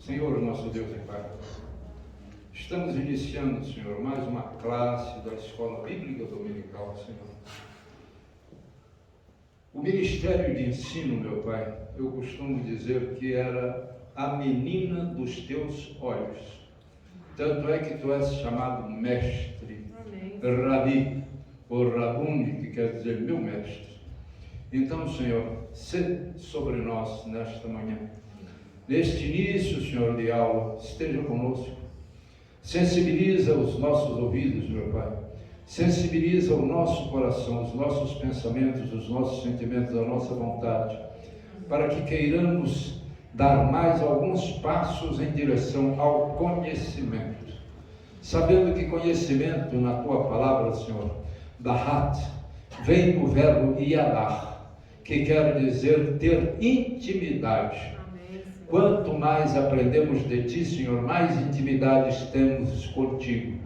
Senhor, nosso Deus e Pai, estamos iniciando, Senhor, mais uma classe da Escola Bíblica Dominical, Senhor. O Ministério de Ensino, meu Pai, eu costumo dizer que era a menina dos teus olhos. Tanto é que tu és chamado mestre, Rabi, ou Rabuni, que quer dizer meu mestre. Então, Senhor, sê sobre nós nesta manhã. Neste início, Senhor, de aula, esteja conosco. Sensibiliza os nossos ouvidos, meu Pai. Sensibiliza o nosso coração, os nossos pensamentos, os nossos sentimentos, a nossa vontade, para que queiramos dar mais alguns passos em direção ao conhecimento. Sabendo que conhecimento na Tua palavra, Senhor, Dahat, vem do verbo Yadar, que quer dizer ter intimidade. Quanto mais aprendemos de Ti, Senhor, mais intimidades temos contigo.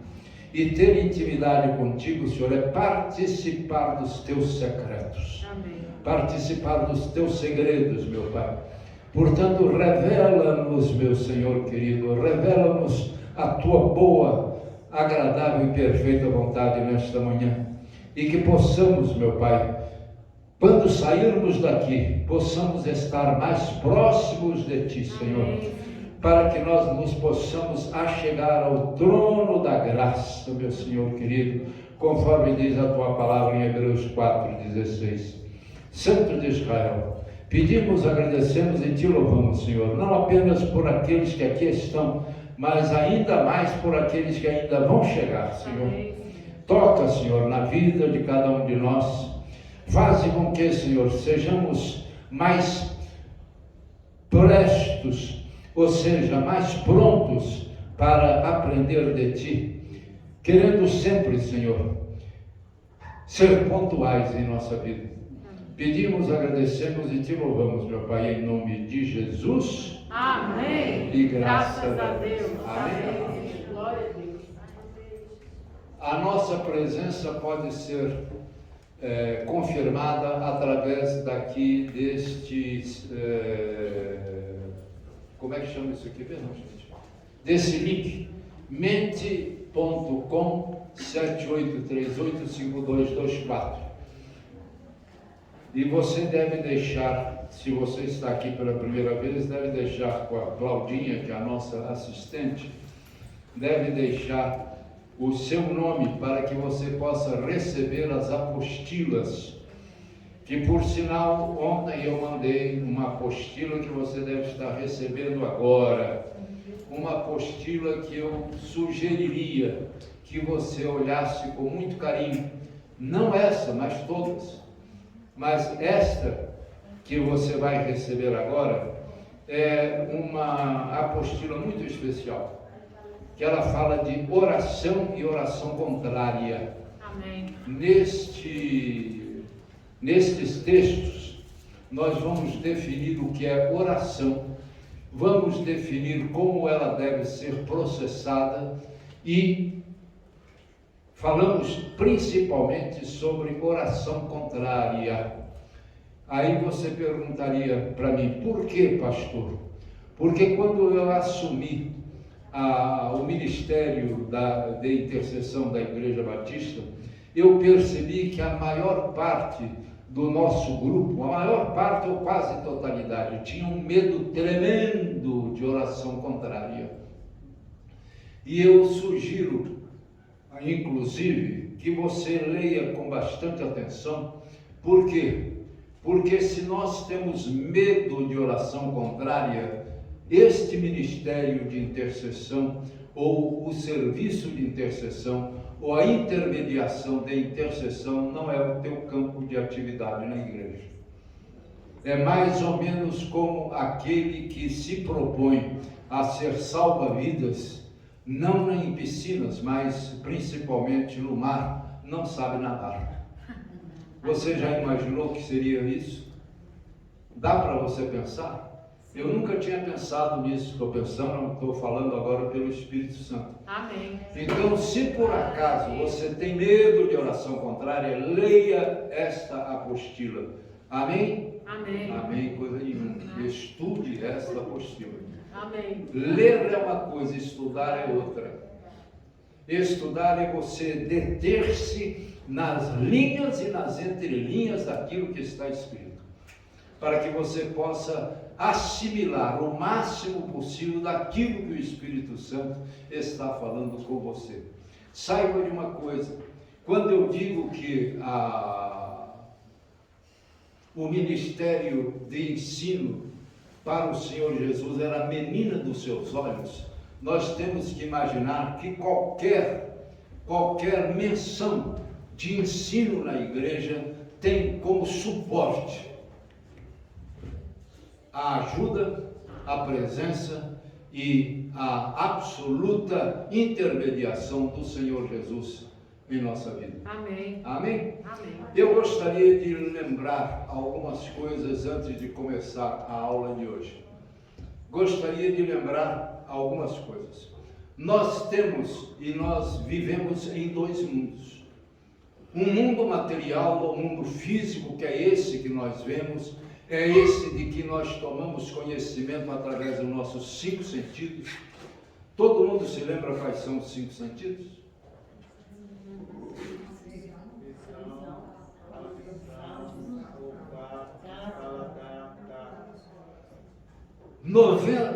E ter intimidade contigo, Senhor, é participar dos Teus secretos. Amém. Participar dos Teus segredos, meu Pai. Portanto, revela-nos, meu Senhor querido, revela-nos a Tua boa, agradável e perfeita vontade nesta manhã. E que possamos, meu Pai, quando sairmos daqui, possamos estar mais próximos de Ti, Senhor, para que nós nos possamos achegar ao trono da graça, meu Senhor querido, conforme diz a Tua palavra em Hebreus 4,16. Santo de Israel, pedimos, agradecemos e Te louvamos, Senhor, não apenas por aqueles que aqui estão, mas ainda mais por aqueles que ainda vão chegar, Senhor. Toca, Senhor, na vida de cada um de nós. Faze com que, Senhor, sejamos mais prestos, ou seja, mais prontos para aprender de Ti, querendo sempre, Senhor, ser pontuais em nossa vida. Pedimos, agradecemos e Te louvamos, meu Pai, em nome de Jesus. Amém. E graças a Deus. Amém. Glória a Deus. A nossa presença pode ser confirmada através daqui destes, como é que chama isso aqui mesmo, gente? Desse link, mente.com/78385224. E você deve deixar, se você está aqui pela primeira vez, deve deixar com a Claudinha, que é a nossa assistente, deve deixar o seu nome para que você possa receber as apostilas, que por sinal ontem eu mandei uma apostila que você deve estar recebendo agora, uma apostila que eu sugeriria que você olhasse com muito carinho, não essa, mas todas, mas esta que você vai receber agora é uma apostila muito especial, que ela fala de oração e oração contrária. Amém. Nestes textos, nós vamos definir o que é oração, vamos definir como ela deve ser processada e falamos principalmente sobre oração contrária. Aí você perguntaria para mim, por que, pastor? Porque quando eu assumi o ministério de intercessão da Igreja Batista, eu percebi que a maior parte do nosso grupo, a maior parte ou quase totalidade, tinha um medo tremendo de oração contrária. E eu sugiro, inclusive, que você leia com bastante atenção. Por quê? Porque se nós temos medo de oração contrária, este ministério de intercessão, ou o serviço de intercessão, ou a intermediação de intercessão, não é o teu campo de atividade na igreja. É mais ou menos como aquele que se propõe a ser salva-vidas, não em piscinas, mas principalmente no mar, não sabe nadar. Você já imaginou o que seria isso? Dá para você pensar? Eu nunca tinha pensado nisso, estou falando agora pelo Espírito Santo. Amém. Então, se por acaso você tem medo de oração contrária, leia esta apostila. Amém? Amém. Amém, coisa nenhuma. Estude esta apostila. Amém. Ler é uma coisa, estudar é outra. Estudar é você deter-se nas linhas e nas entrelinhas daquilo que está escrito, para que você possa assimilar o máximo possível daquilo que o Espírito Santo está falando com você. Saiba de uma coisa, quando eu digo que o ministério de ensino para o Senhor Jesus era a menina dos seus olhos, nós temos que imaginar que qualquer menção de ensino na igreja tem como suporte a ajuda, a presença e a absoluta intermediação do Senhor Jesus em nossa vida. Amém. Amém? Amém. Eu gostaria de lembrar algumas coisas antes de começar a aula de hoje. Gostaria de lembrar algumas coisas. Nós temos e nós vivemos em dois mundos. Um mundo material, ou mundo físico, que é esse que nós vemos, é esse de que nós tomamos conhecimento através dos nossos 5 sentidos. Todo mundo se lembra quais são os 5 sentidos?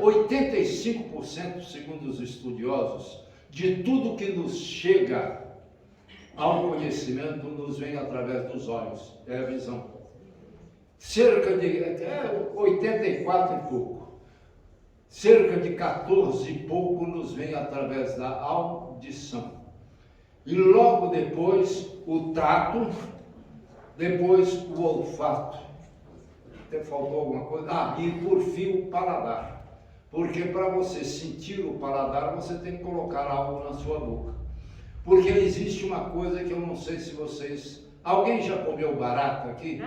85%, segundo os estudiosos, de tudo que nos chega ao conhecimento nos vem através dos olhos, é a visão. Cerca de 84 e pouco, cerca de 14 e pouco nos vem através da audição. E logo depois o tato, depois o olfato. Até faltou alguma coisa? E por fim o paladar. Porque para você sentir o paladar, você tem que colocar algo na sua boca. Porque existe uma coisa que eu não sei se vocês... Alguém já comeu barata aqui?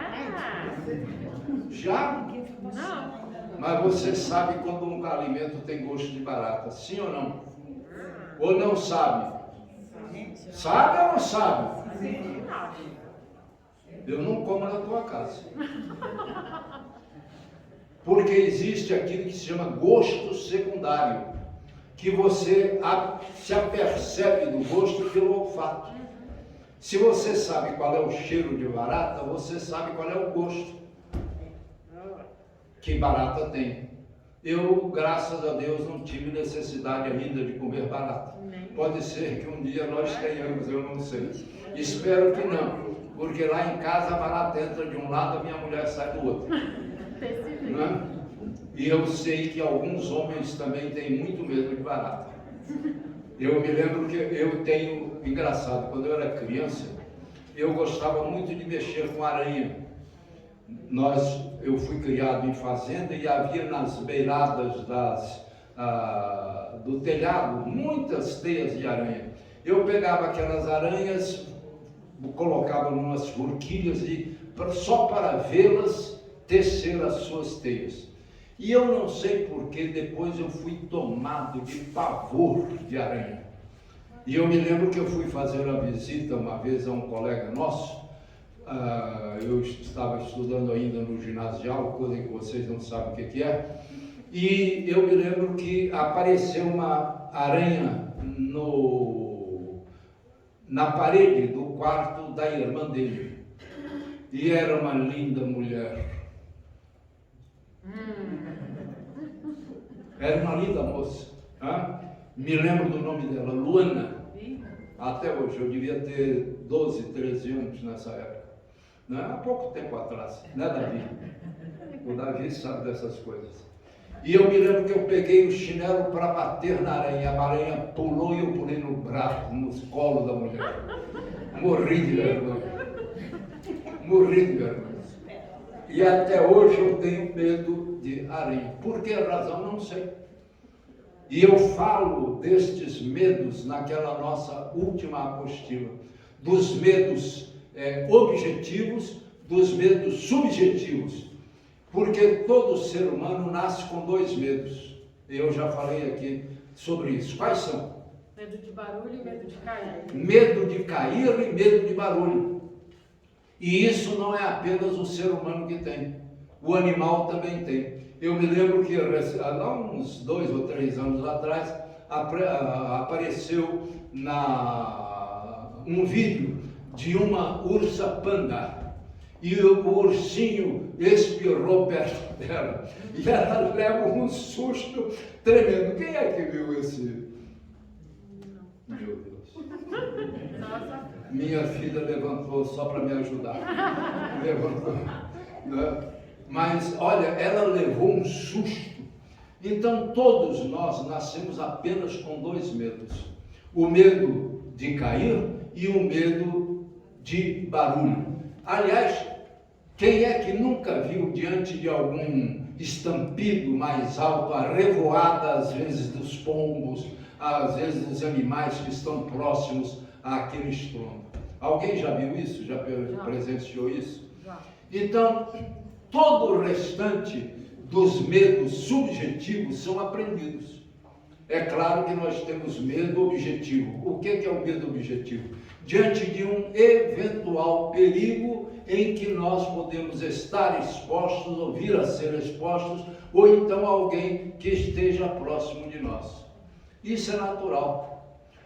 Já? Não. Mas você sabe quando um alimento tem gosto de barata, sim ou não? Ou não sabe? Sabe ou não sabe? Eu não como na tua casa. Porque existe aquilo que se chama gosto secundário, que você se apercebe do gosto pelo olfato. Se você sabe qual é o cheiro de barata, você sabe qual é o gosto que barata tem. Eu, graças a Deus, não tive necessidade ainda de comer barata. Pode ser que um dia nós tenhamos, eu não sei. Espero que não, porque lá em casa a barata entra de um lado, a minha mulher sai do outro. Não é? E eu sei que alguns homens também têm muito medo de barata. Eu me lembro que eu tenho, engraçado, quando eu era criança, eu gostava muito de mexer com aranha. Eu fui criado em fazenda e havia nas beiradas do telhado muitas teias de aranha. Eu pegava aquelas aranhas, colocava em umas forquilhas só para vê-las tecer as suas teias. E eu não sei porque depois eu fui tomado de pavor de aranha. E eu me lembro que eu fui fazer uma visita uma vez a um colega nosso. Eu estava estudando ainda no ginasial, coisa que vocês não sabem o que é. E eu me lembro que apareceu uma aranha na parede do quarto da irmã dele. E era uma linda mulher. Era uma linda moça. Me lembro do nome dela, Luana. Até hoje, eu devia ter 12, 13 anos nessa época. Não, há pouco tempo atrás, né, Davi? O Davi sabe dessas coisas. E eu me lembro que eu peguei o chinelo para bater na aranha. A aranha pulou e eu pulei no braço, no colo da mulher. Morri de vergonha. Morri de vergonha. E até hoje eu tenho medo de aranha. Por que razão? Não sei. E eu falo destes medos naquela nossa última apostila. Dos medos objetivos, dos medos subjetivos. Porque todo ser humano nasce com 2 medos. Eu já falei aqui sobre isso. Quais são? Medo de barulho e medo de cair. Medo de cair e medo de barulho. E isso não é apenas o ser humano que tem. O animal também tem. Eu me lembro que há uns 2 ou 3 anos atrás apareceu um vídeo de uma ursa panda e o ursinho espirrou perto dela e ela leva um susto tremendo. Quem é que viu esse? Meu Deus. Nossa. Minha filha levantou só para me ajudar. Levantou. Né? Mas, olha, ela levou um susto. Então, todos nós nascemos apenas com 2 medos. O medo de cair e o medo de barulho. Aliás, quem é que nunca viu diante de algum estampido mais alto, a revoada, às vezes, dos pombos, às vezes dos animais que estão próximos àquele estrondo? Alguém já viu isso? Já presenciou isso? Já. Então, todo o restante dos medos subjetivos são aprendidos. É claro que nós temos medo objetivo. O que é o medo objetivo? Diante de um eventual perigo em que nós podemos estar expostos ou vir a ser expostos, ou então alguém que esteja próximo de nós. Isso é natural.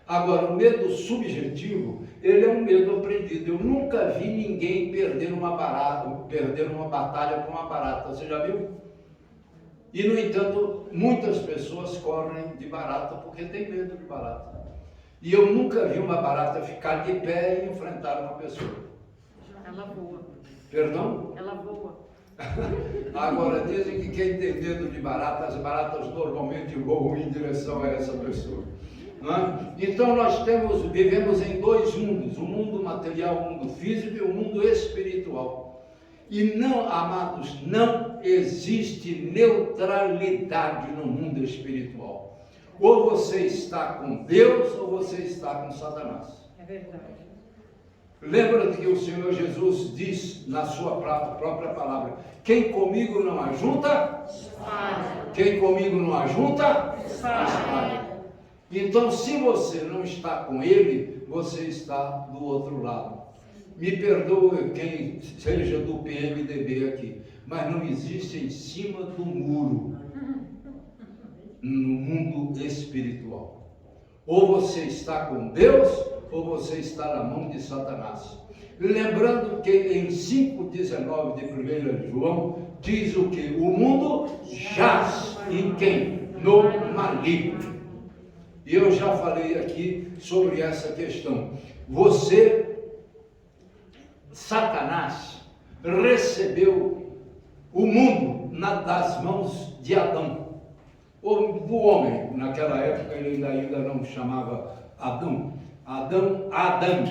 Agora, o medo subjetivo, ele é um medo aprendido. Eu nunca vi ninguém perder uma batalha com uma barata. Você já viu? E, no entanto, muitas pessoas correm de barata porque têm medo de barata. E eu nunca vi uma barata ficar de pé e enfrentar uma pessoa. Ela voa. Perdão? Ela voa. Agora, dizem que quem tem medo de barata, as baratas normalmente voam em direção a essa pessoa. Não é? Então, nós vivemos em 2 mundos, o mundo material, o mundo físico e o mundo espiritual. E não, amados, não existe neutralidade no mundo espiritual. Ou você está com Deus ou você está com Satanás. É verdade. Lembra-te que o Senhor Jesus diz na sua própria palavra: quem comigo não ajunta, Espalha. quem comigo não ajunta, Espalha. espalha. Então, se você não está com Ele, você está do outro lado. Me perdoe quem seja do PMDB aqui, mas não existe em cima do muro no mundo espiritual. Ou você está com Deus, ou você está na mão de Satanás. Lembrando que em 5,19 de 1 João, diz o que? O mundo jaz em quem? No maligno. E eu já falei aqui sobre essa questão. Satanás recebeu o mundo das mãos de Adão, ou do homem. Naquela época ele ainda não chamava Adão. Adam,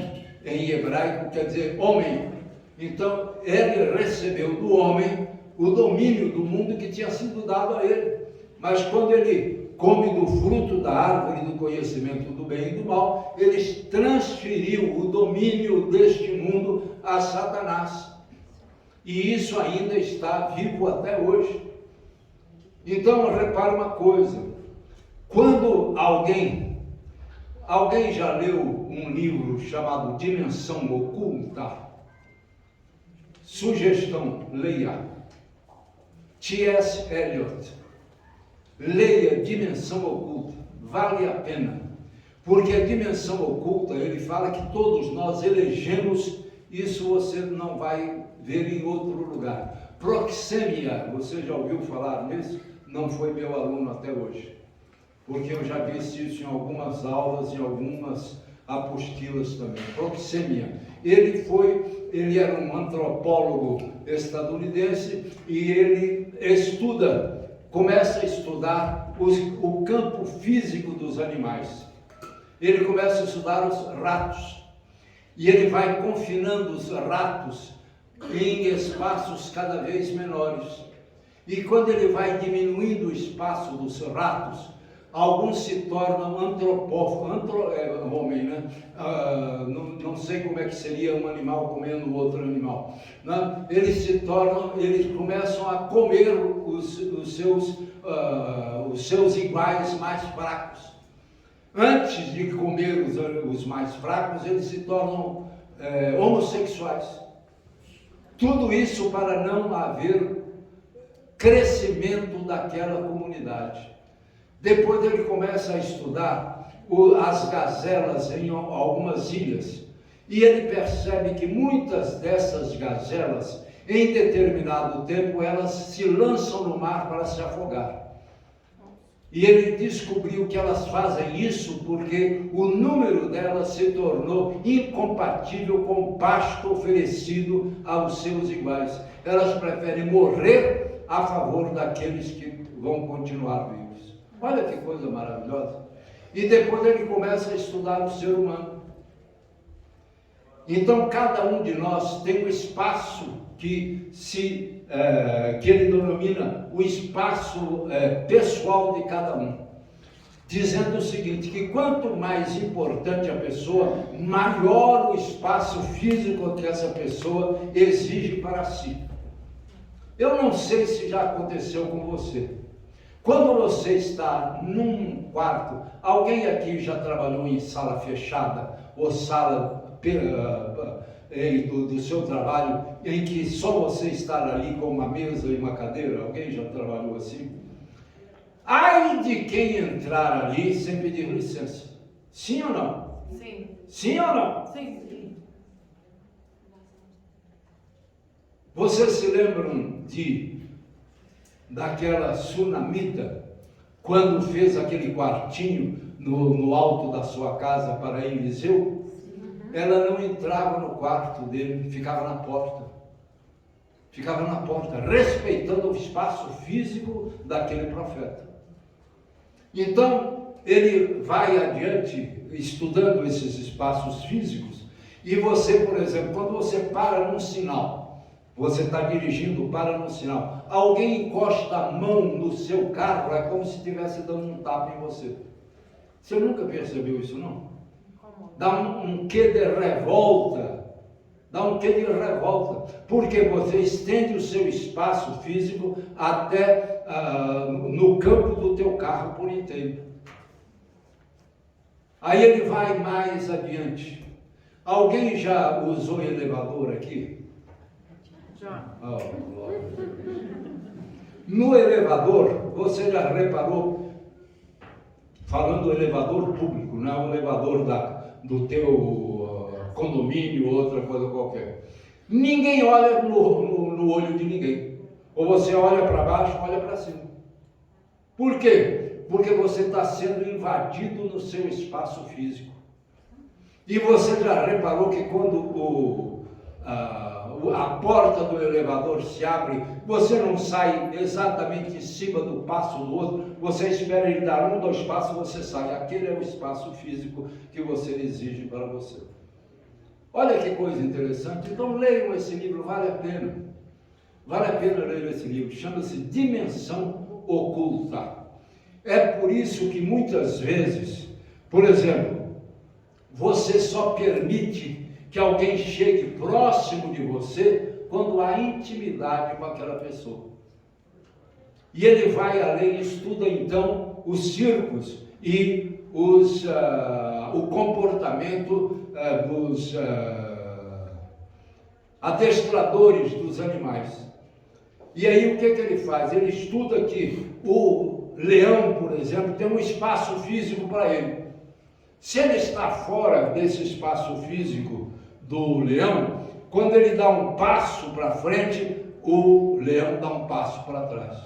em hebraico quer dizer homem. Então ele recebeu do homem o domínio do mundo que tinha sido dado a ele. Mas quando ele come do fruto da árvore do conhecimento do bem e do mal, ele transferiu o domínio deste mundo a Satanás. E isso ainda está vivo até hoje. Então, repare uma coisa. Quando alguém já leu um livro chamado Dimensão Oculta? Sugestão, leia. T.S. Eliot. Leia Dimensão Oculta, vale a pena, porque a Dimensão Oculta, ele fala que todos nós elegemos, isso você não vai ver em outro lugar. Proxemia, você já ouviu falar nisso? Não foi meu aluno até hoje, porque eu já disse isso em algumas aulas, em algumas apostilas também. Proxemia, ele era um antropólogo estadunidense e ele começa a estudar o campo físico dos animais. Ele começa a estudar os ratos. E ele vai confinando os ratos em espaços cada vez menores. E quando ele vai diminuindo o espaço dos ratos, alguns se tornam antropófagos, homem, né? Não sei como é que seria um animal comendo outro animal. Né? Eles começam a comer os seus iguais mais fracos. Antes de comer os mais fracos, eles se tornam homossexuais. Tudo isso para não haver crescimento daquela comunidade. Depois ele começa a estudar as gazelas em algumas ilhas. E ele percebe que muitas dessas gazelas, em determinado tempo, elas se lançam no mar para se afogar. E ele descobriu que elas fazem isso porque o número delas se tornou incompatível com o pasto oferecido aos seus iguais. Elas preferem morrer a favor daqueles que vão continuar vivos. Olha que coisa maravilhosa. E depois ele começa a estudar o ser humano. Então cada um de nós tem um espaço que ele denomina o espaço pessoal de cada um, dizendo o seguinte, que quanto mais importante a pessoa, maior o espaço físico que essa pessoa exige para si. Eu não sei se já aconteceu com você. Quando você está num quarto, alguém aqui já trabalhou em sala fechada ou sala do seu trabalho, em que só você está ali com uma mesa e uma cadeira? Alguém já trabalhou assim? Ai de quem entrar ali sem pedir licença. Sim ou não? Sim. Sim ou não? Sim, sim. Vocês se lembram daquela sunamita, quando fez aquele quartinho no alto da sua casa para Eliseu? Ela não entrava no quarto dele, ficava na porta. Ficava na porta, respeitando o espaço físico daquele profeta. Então, ele vai adiante, estudando esses espaços físicos, e você, por exemplo, quando você para num sinal, você está dirigindo, para num sinal, alguém encosta a mão no seu carro, é como se estivesse dando um tapa em você. Você nunca percebeu isso, não? Dá um quê de revolta, porque você estende o seu espaço físico até no campo do teu carro por inteiro. Aí ele vai mais adiante. Alguém já usou elevador aqui? Já. No elevador, você já reparou, falando do elevador público, não é o elevador do teu condomínio, outra coisa qualquer. Ninguém olha no olho de ninguém. Ou você olha para baixo, olha para cima. Por quê? Porque você está sendo invadido no seu espaço físico. E você já reparou que quando a porta do elevador se abre, você não sai exatamente em cima do passo do outro, você espera ele dar 1, 2 passos, você sai. Aquele é o espaço físico que você exige para você. Olha que coisa interessante. Então leiam esse livro, vale a pena. Vale a pena ler esse livro, chama-se Dimensão Oculta. É por isso que muitas vezes, por exemplo, você só permite que alguém chegue próximo de você quando há intimidade com aquela pessoa. E ele vai além, estuda então os circos e o comportamento dos adestradores dos animais. E aí o que ele faz? Ele estuda que o leão, por exemplo, tem um espaço físico para ele. Se ele está fora desse espaço físico do leão, quando ele dá um passo para frente, o leão dá um passo para trás.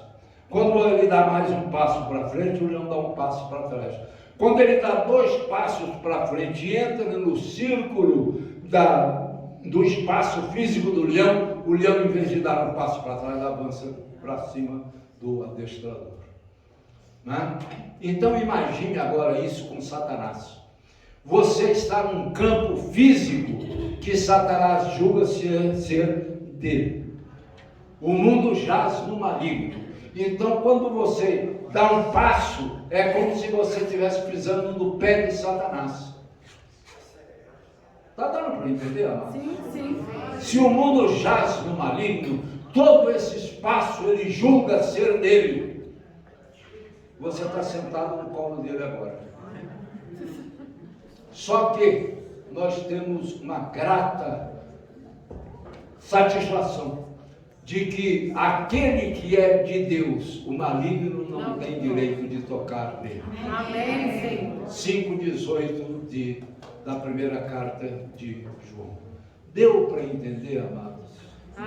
Quando ele dá mais um passo para frente, o leão dá um passo para trás. Quando ele dá 2 passos para frente e entra no círculo do espaço físico do leão, o leão, em vez de dar um passo para trás, avança para cima do adestrador. Né? Então imagine agora isso com Satanás. Você está num campo físico que Satanás julga ser dele. O mundo jaz no maligno. Então quando você dá um passo, é como se você estivesse pisando no pé de Satanás. Está dando para entender, amado? Sim, sim. Se o mundo jaz no maligno, todo esse espaço ele julga ser dele. Você está sentado no colo dele agora. Só que nós temos uma grata satisfação, de que aquele que é de Deus, o maligno não tem direito de tocar nele. Amém, Senhor. 5,18 da primeira carta de João. Deu para entender, amados?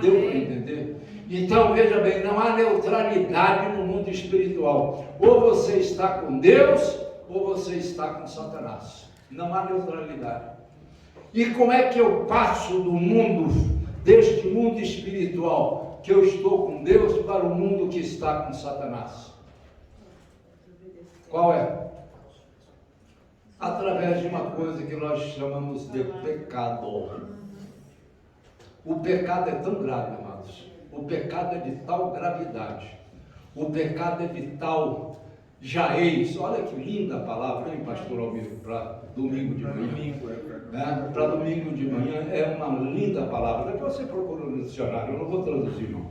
Deu para entender? Então, veja bem, não há neutralidade no mundo espiritual. Ou você está com Deus, ou você está com Satanás. Não há neutralidade. E como é que eu passo do mundo, deste mundo espiritual, que eu estou com Deus, para o mundo que está com Satanás? Qual é? Através de uma coisa que nós chamamos de pecado. O pecado é tão grave, amados. O pecado é de tal gravidade. O pecado é de tal jaez. Olha que linda a palavra, hein, pastor Almir, para domingo de manhã. Para domingo de manhã é uma linda palavra. Depois você procura no dicionário, eu não vou traduzir, não.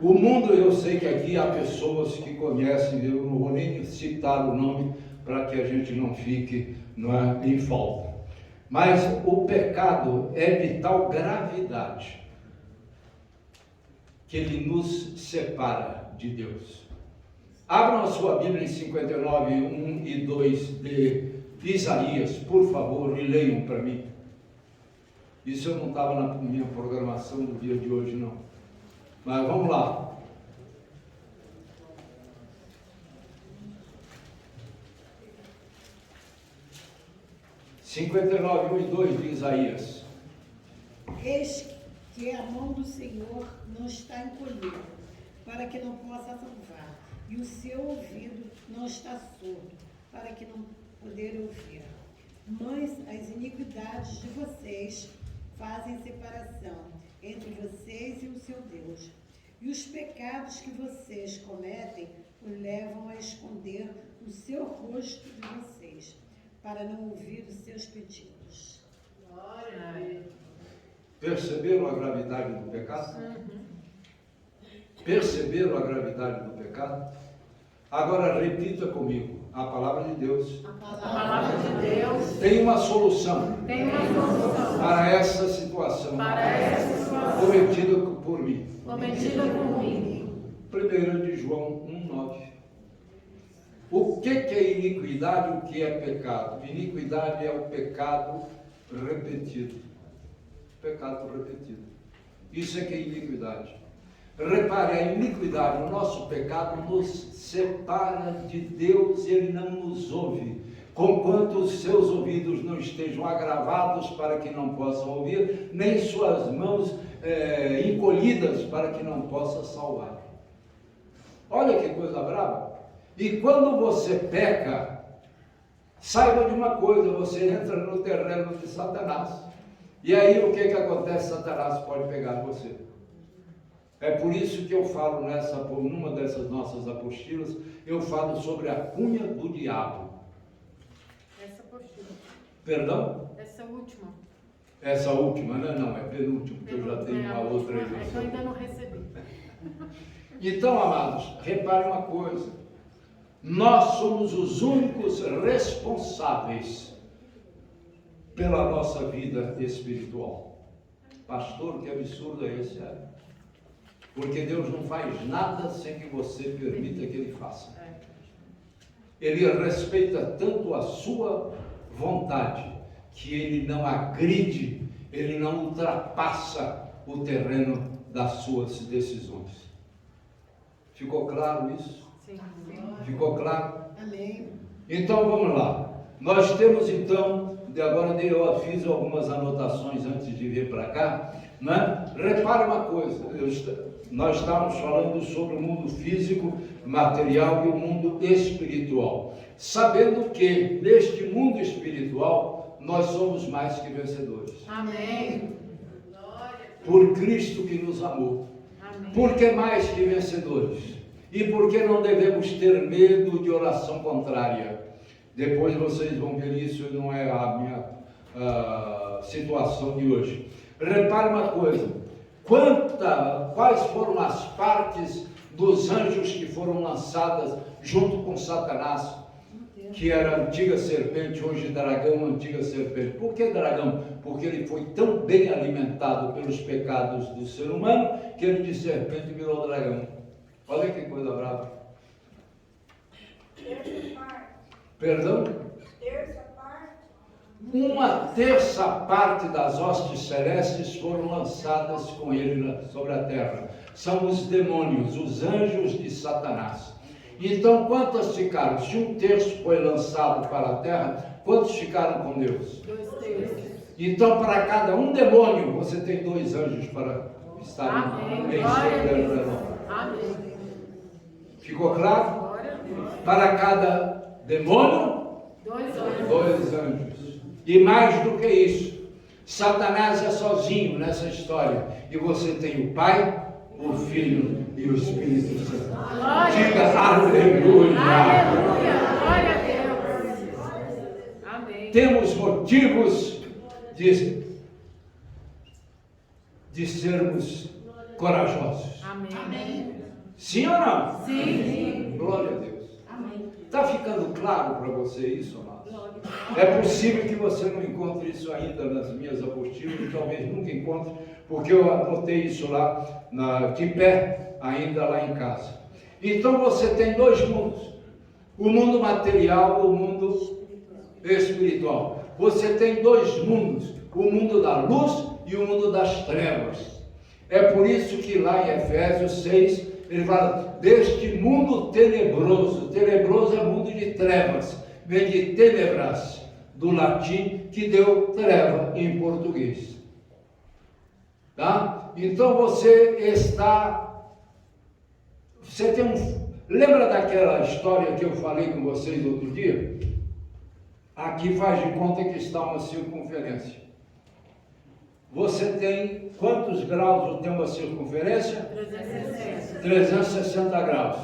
O mundo, eu sei que aqui há pessoas que conhecem, eu não vou nem citar o nome para que a gente não fique em falta. Mas o pecado é de tal gravidade que ele nos separa de Deus. Abram a sua Bíblia em 59, 1 e 2 de Isaías, por favor, e leiam para mim. Isso eu não estava na minha programação do dia de hoje, não. Mas vamos lá. (59, 1 e 2 de Isaías). Eis que a mão do Senhor não está encolhida, para que não possa salvar, e o seu ouvido não está surdo, para que não poder ouvir. Mas as iniquidades de vocês fazem separação entre vocês e o seu Deus. E os pecados que vocês cometem o levam a esconder o seu rosto de vocês, para não ouvir os seus pedidos. Glória. Perceberam a gravidade do pecado? Perceberam a gravidade do pecado? Agora repita comigo, a palavra de Deus. A palavra de Deus Tem uma solução tem uma solução para essa situação cometida por mim. cometida por mim. 1 de João 1,9. O que é iniquidade? O que é pecado? Iniquidade é o pecado repetido. Pecado repetido. Isso é que é iniquidade. Repare, a iniquidade, o nosso pecado nos separa de Deus, Ele não nos ouve. Conquanto os seus ouvidos não estejam agravados para que não possam ouvir, nem suas mãos encolhidas para que não possa salvar. Olha que coisa brava. E quando você peca, saiba de uma coisa, você entra no terreno de Satanás. E aí o que acontece? Satanás pode pegar você. É por isso que eu falo numa dessas nossas apostilas, eu falo sobre a cunha do diabo. Essa apostila. Perdão? Essa última. Essa última, né? Não, é penúltima, porque eu já tenho uma outra aí. É que eu ainda não recebi. Então, amados, repare uma coisa. Nós somos os únicos responsáveis pela nossa vida espiritual. Pastor, que absurdo é esse? Porque Deus não faz nada sem que você permita que Ele faça. Ele respeita tanto a sua vontade, que Ele não agride, Ele não ultrapassa o terreno das suas decisões. Ficou claro isso? Sim. Ficou claro? Amém. Então vamos lá. Nós temos então, agora eu fiz algumas anotações antes de vir para cá, né? Repare uma coisa, nós estamos falando sobre o mundo físico, material e o mundo espiritual, sabendo que neste mundo espiritual nós somos mais que vencedores. Amém. Por Cristo que nos amou. Amém. Por que mais que vencedores? E por que não devemos ter medo de oração contrária? Depois vocês vão ver isso, não é a minha situação de hoje. Repare uma coisa, quais foram as partes dos anjos que foram lançadas junto com Satanás que era a antiga serpente, hoje dragão, antiga serpente. Por que dragão? Porque ele foi tão bem alimentado pelos pecados do ser humano, que ele de serpente virou dragão. Olha que coisa brava. Perdão? Uma terça parte das hostes celestes foram lançadas com ele sobre a terra. São os demônios, os anjos de Satanás. Então, quantas ficaram? Se um terço foi lançado para a terra, quantos ficaram com Deus? 2 terços. Então, para cada um demônio, você tem 2 anjos para estar Amém. em Glória a seu Deus. redor. Amém. Ficou claro? Glória a Deus. Para cada demônio, 2 anjos. 2 anjos. E mais do que isso, Satanás é sozinho nessa história. E você tem o Pai, o Filho e o Espírito Santo. Diga aleluia. Aleluia. Glória a Deus. Amém. Temos motivos de sermos corajosos. Amém. Sim ou não? Sim. Glória a Deus. Está ficando claro para você isso, amado? É possível que você não encontre isso ainda nas minhas apostilas, talvez nunca encontre, porque eu anotei isso lá de pé, ainda lá em casa. Então você tem 2 mundos: o mundo material e o mundo espiritual. Você tem 2 mundos: o mundo da luz e o mundo das trevas. É por isso que lá em Efésios 6, ele fala deste mundo tenebroso. Tenebroso é mundo de trevas, vem de tenebras, do latim, que deu treva em português. Tá? Então você tem lembra daquela história que eu falei com vocês outro dia? Aqui faz de conta que está uma circunferência. Você tem quantos graus tem uma circunferência? 360. 360 graus.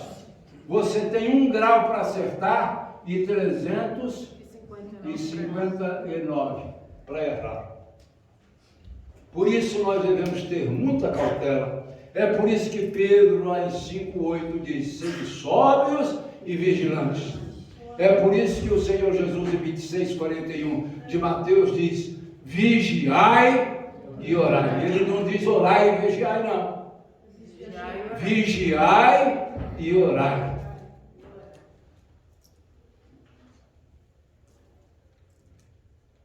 Você tem 1 grau para acertar e 359 para errar. Por isso nós devemos ter muita cautela. É por isso que Pedro, lá em 5,8, diz: sede sóbrios e vigilantes. É por isso que o Senhor Jesus, em 26,41 de Mateus, diz: vigiai e orai. Ele não diz orai e vigiai, não. Vigiai e orai.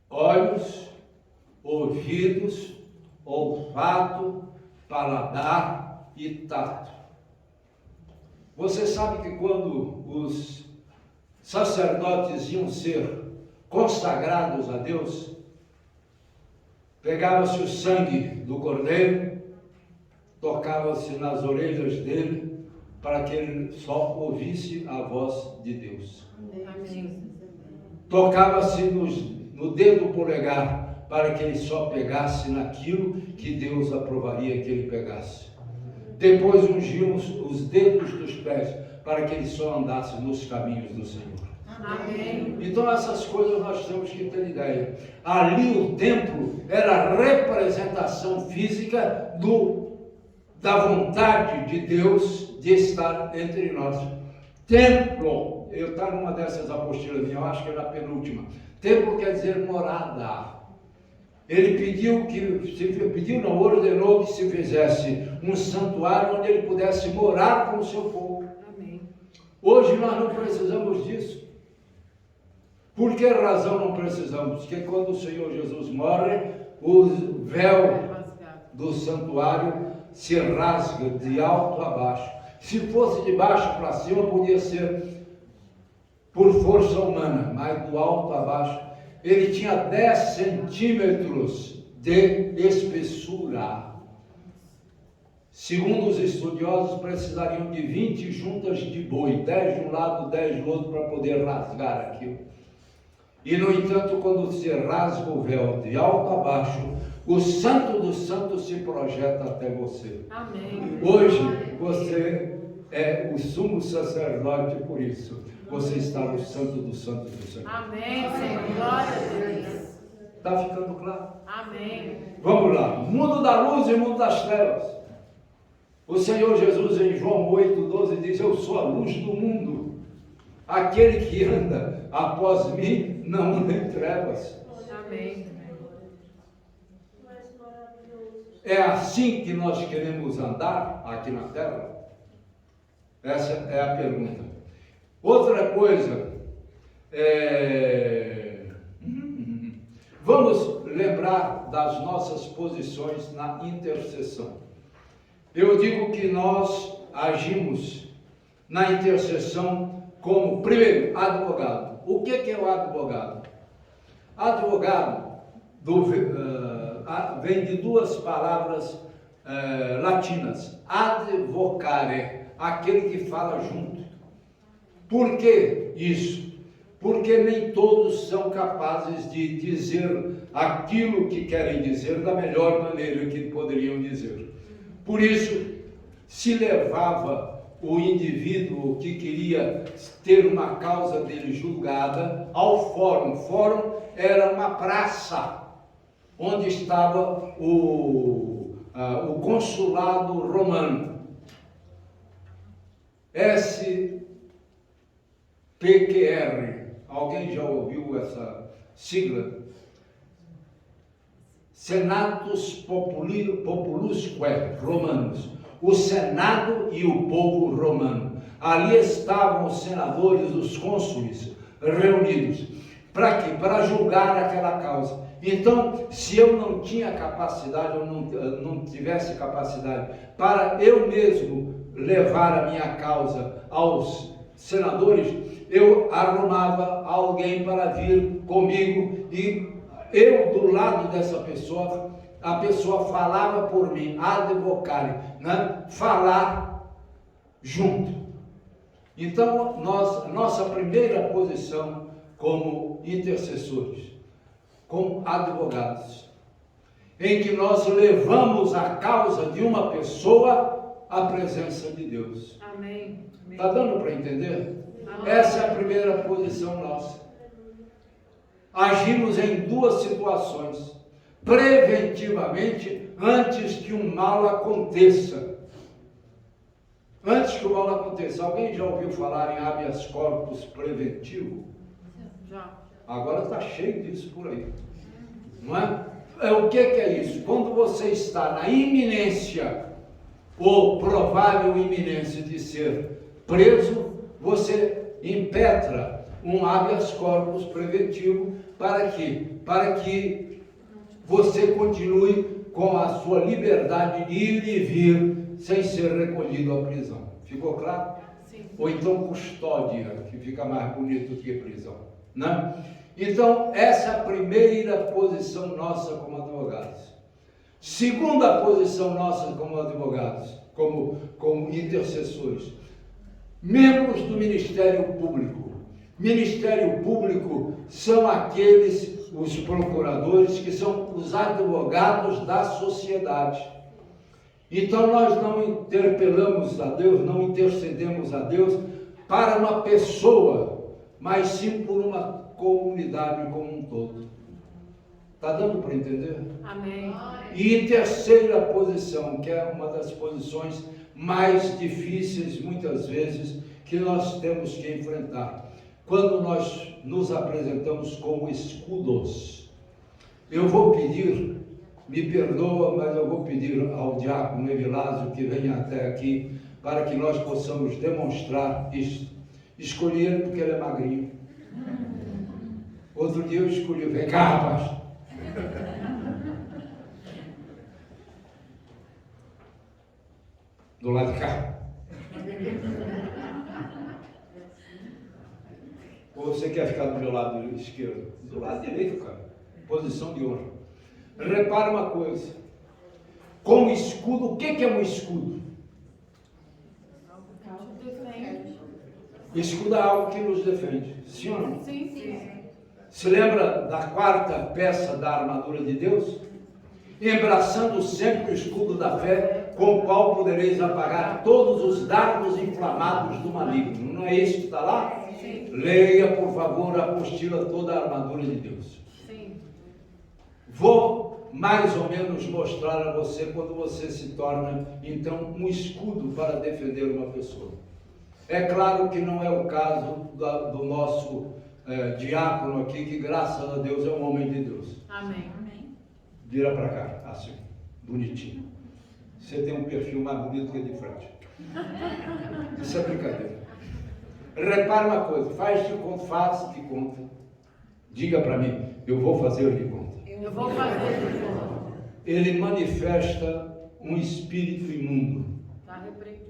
Olhos, ouvidos, olfato, paladar e tato. Você sabe que quando os sacerdotes iam ser consagrados a Deus, pegava-se o sangue do cordeiro, tocava-se nas orelhas dele, para que ele só ouvisse a voz de Deus. Amém. Tocava-se no dedo polegar, para que ele só pegasse naquilo que Deus aprovaria que ele pegasse. Depois ungiam os dedos dos pés, para que ele só andasse nos caminhos do Senhor. Amém. Então essas coisas nós temos que ter ideia. Ali o templo era a representação física da vontade de Deus de estar entre nós. Templo, eu estou numa dessas apostilas minhas, eu acho que é na penúltima. Templo quer dizer morada. Ele ordenou que se fizesse um santuário onde ele pudesse morar com o seu povo. Amém. Hoje nós não precisamos disso. Por que razão não precisamos? Porque quando o Senhor Jesus morre, o véu do santuário se rasga de alto a baixo. Se fosse de baixo para cima, podia ser por força humana, mas do alto a baixo. Ele tinha 10 centímetros de espessura. Segundo os estudiosos, precisariam de 20 juntas de boi, 10 de um lado, 10 do outro, para poder rasgar aquilo. E, no entanto, quando se rasga o véu de alto a baixo, o Santo dos Santos se projeta até você. Amém. Hoje, você é o sumo sacerdote por isso. Você está no Santo dos Santos do Senhor. Amém, Senhor. Glória a Deus. Está ficando claro? Amém. Vamos lá. Mundo da luz e mundo das trevas. O Senhor Jesus, em João 8,12, diz: eu sou a luz do mundo. Aquele que anda após mim não anda em trevas. Amém. É assim que nós queremos andar aqui na terra? Essa é a pergunta. Outra coisa, vamos lembrar das nossas posições na intercessão. Eu digo que nós agimos na intercessão como, primeiro, advogado. O que é o advogado? Advogado vem de duas palavras latinas. Advocare, aquele que fala junto. Por que isso? Porque nem todos são capazes de dizer aquilo que querem dizer da melhor maneira que poderiam dizer. Por isso, se levava o indivíduo que queria ter uma causa dele julgada ao fórum. Fórum era uma praça onde estava o consulado romano. SPQR. Alguém já ouviu essa sigla? Senatus Populusque Romanos. O Senado e o povo romano. Ali estavam os senadores, os cônsules reunidos. Para quê? Para julgar aquela causa. Então, se eu não tinha capacidade, ou não tivesse capacidade para eu mesmo levar a minha causa aos senadores, eu arrumava alguém para vir comigo e eu do lado dessa pessoa, a pessoa falava por mim, advocare, né? Falar junto. Então, nossa primeira posição como intercessores, como advogados, em que nós levamos a causa de uma pessoa à presença de Deus. Amém. Está dando para entender? Amém. Essa é a primeira posição nossa. Agimos em duas situações. Preventivamente, antes que um mal aconteça. Antes que o mal aconteça. Alguém já ouviu falar em habeas corpus preventivo? Já. Agora está cheio disso por aí. Não é? O que é isso? Quando você está na iminência, ou provável iminência de ser preso, você impetra um habeas corpus preventivo para que você continue com a sua liberdade de ir e vir sem ser recolhido à prisão. Ficou claro? Sim. Ou então custódia, que fica mais bonito que prisão, né? Então, essa é a primeira posição nossa como advogados. Segunda posição nossa como advogados, como intercessores, membros do Ministério Público. Ministério Público são os procuradores, que são os advogados da sociedade. Então nós não interpelamos a Deus, não intercedemos a Deus para uma pessoa, mas sim por uma comunidade como um todo. Está dando para entender? Amém. E em terceira posição, que é uma das posições mais difíceis, muitas vezes, que nós temos que enfrentar, quando nós nos apresentamos como escudos. Eu vou pedir, me perdoa, mas eu vou pedir ao diácono Evilásio que venha até aqui, para que nós possamos demonstrar isto. Escolhi ele porque ele é magrinho. Outro dia eu escolhi, vem cá, rapaz. Do lado de cá. Ou você quer ficar do meu lado esquerdo? Do lado direito, cara. Posição de honra. Repara uma coisa. Como escudo, o que é um escudo? Escudo é algo que nos defende. Sim ou não? Sim, sim. Se lembra da quarta peça da armadura de Deus? Embraçando sempre o escudo da fé, com o qual podereis apagar todos os dardos inflamados do maligno. Não é isso que está lá? Sim. Leia, por favor, a apostila toda a armadura de Deus. Sim. Vou mais ou menos mostrar a você quando você se torna, então, um escudo para defender uma pessoa. É claro que não é o caso do nosso diácono aqui, que graças a Deus é um homem de Deus. Amém. Vira para cá, assim, bonitinho. Você tem um perfil mais bonito que de frente. Isso é brincadeira. Repara uma coisa, faça de conta. Diga para mim, eu vou fazer de conta. Eu vou fazer de conta. Ele manifesta um espírito imundo. Está repreendido.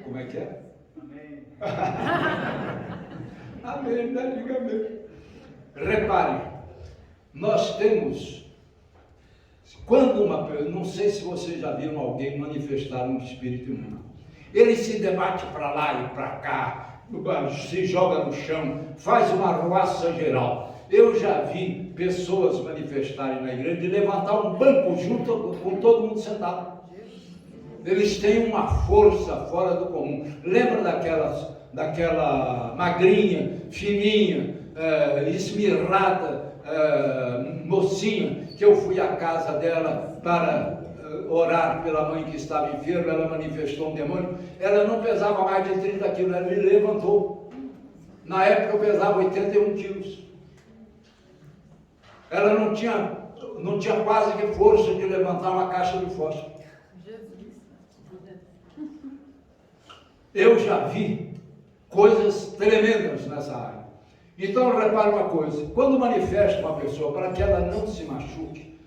Como é que é? Amém, né? Diga amém. Repare, nós temos, quando não sei se vocês já viram alguém manifestar um espírito imundo. Ele se debate para lá e para cá, se joga no chão, faz uma arruaça geral. Eu já vi pessoas manifestarem na igreja de levantar um banco junto com todo mundo sentado. Eles têm uma força fora do comum. Lembra daquela magrinha, fininha, esmirrada, mocinha, que eu fui à casa dela para orar pela mãe que estava enferma? Ela manifestou um demônio. Ela não pesava mais de 30 quilos, ela me levantou. Na época eu pesava 81 quilos. Ela não tinha quase que força de levantar uma caixa de fósforo. Eu já vi coisas tremendas nessa área. Então, repare uma coisa, quando manifesta uma pessoa para que ela não se machuque,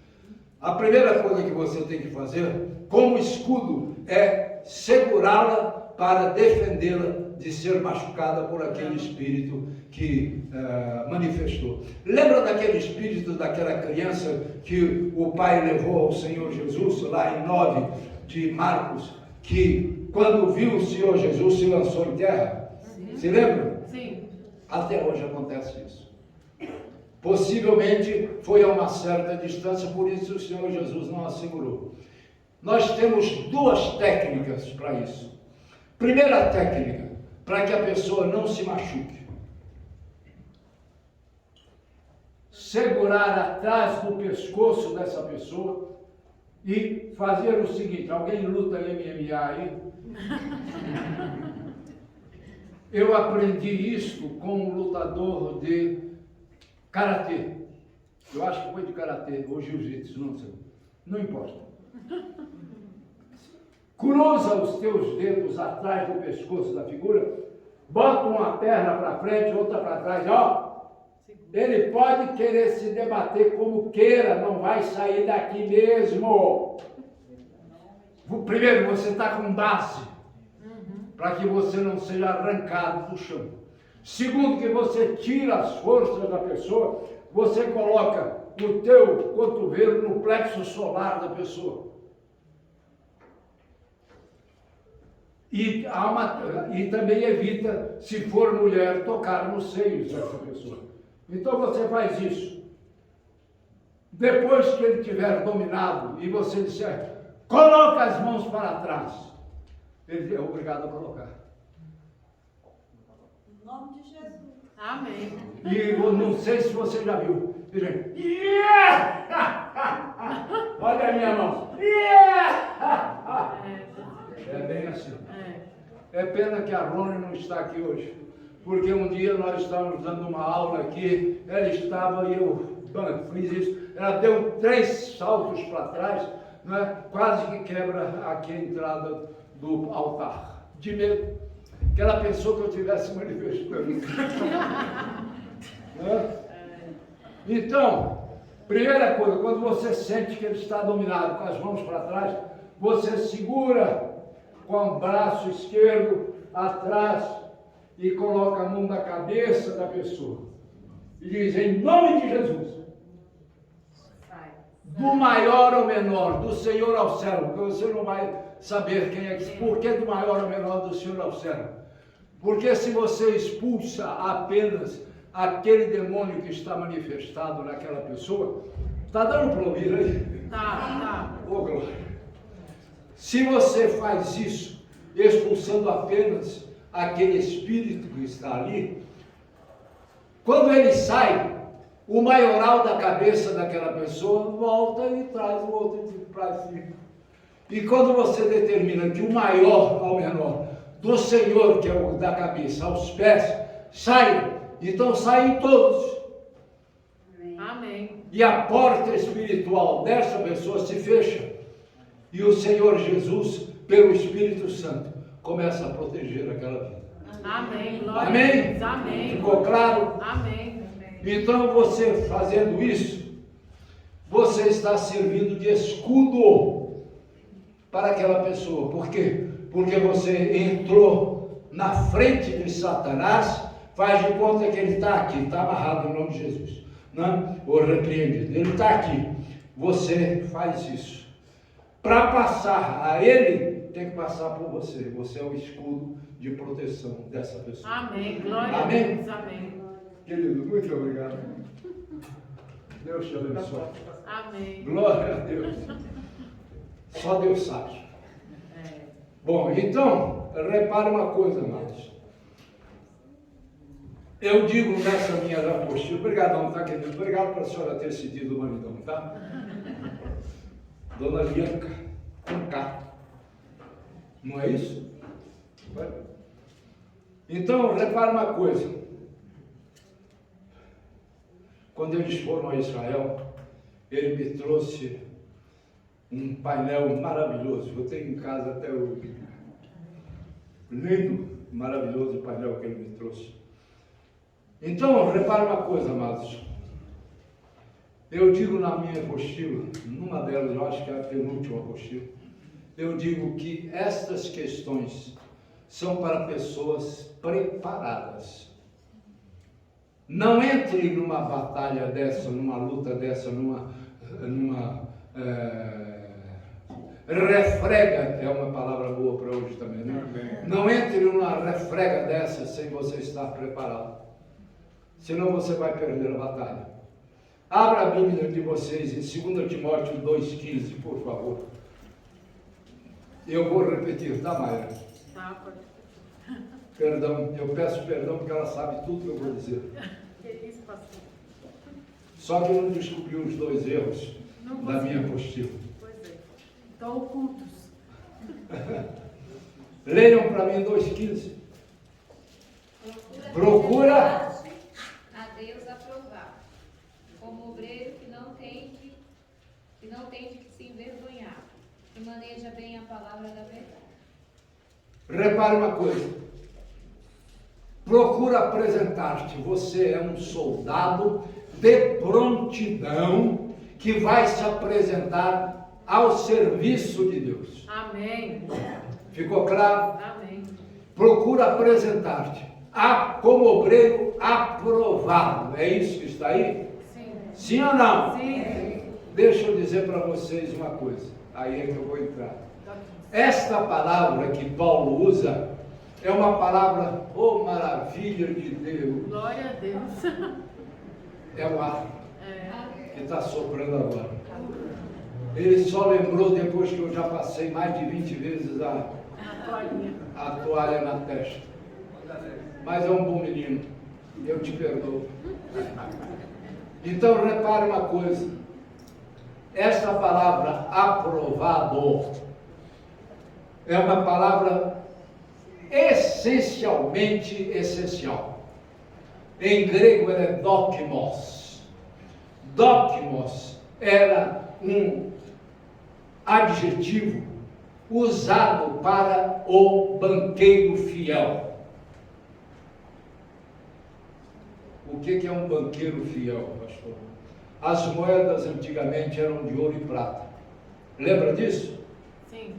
a primeira coisa que você tem que fazer, como escudo, é segurá-la para defendê-la de ser machucada por aquele espírito que manifestou. Lembra daquele espírito daquela criança que o pai levou ao Senhor Jesus, lá em 9 de Marcos, que quando viu o Senhor Jesus se lançou em terra? Sim. Se lembra? Sim. Até hoje acontece isso. Possivelmente foi a uma certa distância, por isso o Senhor Jesus não a segurou. Nós temos duas técnicas para isso. Primeira técnica, para que a pessoa não se machuque: segurar atrás do pescoço dessa pessoa e fazer o seguinte. Alguém luta MMA aí? Eu aprendi isto com um lutador de karatê. Eu acho que foi de karatê ou jiu-jitsu, não sei. Não importa. Cruza os teus dedos atrás do pescoço da figura, bota uma perna para frente, outra para trás, ó. Ele pode querer se debater como queira, não vai sair daqui mesmo. Primeiro, você está com base, para que você não seja arrancado do chão. Segundo, que você tira as forças da pessoa, você coloca o teu cotovelo no plexo solar da pessoa. E também evita, se for mulher, tocar nos seios dessa pessoa. Então você faz isso. Depois que ele tiver dominado e você disser, coloca as mãos para trás, ele é obrigado a colocar. Em nome de Jesus. Amém. E eu não sei se você já viu. Ele, yeah! Olha a minha mão. Yeah! É bem assim. É pena que a Rony não está aqui hoje, porque um dia nós estávamos dando uma aula aqui, ela estava e eu fiz isso, ela deu 3 saltos para trás, né, quase que quebra aqui a entrada do altar, de medo, que ela pensou que eu estivesse manifestando. Né? Então, primeira coisa, quando você sente que ele está dominado com as mãos para trás, você segura com o braço esquerdo atrás e coloca a mão na cabeça da pessoa e diz, em nome de Jesus, do maior ao menor, do Senhor ao céu, porque você não vai saber quem é, por que do maior ao menor, do Senhor ao céu? Porque se você expulsa apenas aquele demônio que está manifestado naquela pessoa, está dando para ouvir aí? Tá. Oh, glória. Se você faz isso, expulsando apenas aquele espírito que está ali, quando ele sai, o maioral da cabeça daquela pessoa volta e traz o outro para si. E quando você determina que o maior ao menor, do Senhor, que é o da cabeça, aos pés, saiam, então saem todos. Amém. E a porta espiritual dessa pessoa se fecha. E o Senhor Jesus, pelo Espírito Santo, começa a proteger aquela vida. Amém. Glória Amém? a Deus. Amém. Ficou claro? Amém. Então você fazendo isso, você está servindo de escudo para aquela pessoa. Por quê? Porque você entrou na frente de Satanás, faz de conta que ele está aqui, está amarrado em nome de Jesus, né? Ou repreendido, ele está aqui. Você faz isso. Para passar a ele, tem que passar por você. Você é o escudo de proteção dessa pessoa. Amém. Glória Amém? a Deus. Amém. Querido, muito obrigado. Deus te abençoe. Amém. Glória a Deus. Só Deus sabe. Bom, então, repare uma coisa, amados. Eu digo nessa minha apostila, obrigadão, tá, querido? Obrigado para a senhora ter cedido o maridão, tá? Dona Bianca, com K. Não é isso? Então, repare uma coisa. Quando eles foram a Israel, ele me trouxe um painel maravilhoso. Eu tenho em casa até hoje. Lindo, maravilhoso painel que ele me trouxe. Então, repare uma coisa, amados. Eu digo na minha apostila, numa delas, eu acho que é a penúltima apostila, eu digo que estas questões são para pessoas preparadas. Não entre numa batalha dessa, numa luta dessa, refrega, é uma palavra boa para hoje também, né? Não entre numa refrega dessa sem você estar preparado. Senão você vai perder a batalha. Abra a Bíblia de vocês em 2 Timóteo 2,15, por favor. Eu vou repetir, tá, Maia? Tá, pode. Perdão, eu peço perdão porque ela sabe tudo que eu vou dizer. Que isso, pastor? Só que eu não descobri os dois erros Não da minha apostila. Pois é. Estão ocultos. Leiam para mim 2,15. Procura a Deus aprovar, como obreiro que não tem de que se envergonhar, que maneja bem a palavra da verdade. Repare uma coisa. Procura apresentar-te. Você é um soldado de prontidão que vai se apresentar ao serviço de Deus. Amém. Ficou claro? Amém. Procura apresentar-te como obreiro aprovado. É isso que está aí? Sim. Sim ou não? Sim. Deixa eu dizer para vocês uma coisa. Aí é que eu vou entrar. Esta palavra que Paulo usa é uma palavra, oh maravilha de Deus. Glória a Deus. É o ar É. que está soprando agora. Ele só lembrou depois que eu já passei mais de 20 vezes A toalhinha. a toalha na testa. Mas é um bom menino, eu te perdoo. Então repare uma coisa. Esta palavra aprovado é uma palavra essencialmente essencial. Em grego ela é dokimos. Dokimos era um adjetivo usado para o banqueiro fiel. O que é um banqueiro fiel, pastor? As moedas antigamente eram de ouro e prata. Lembra disso? Sim.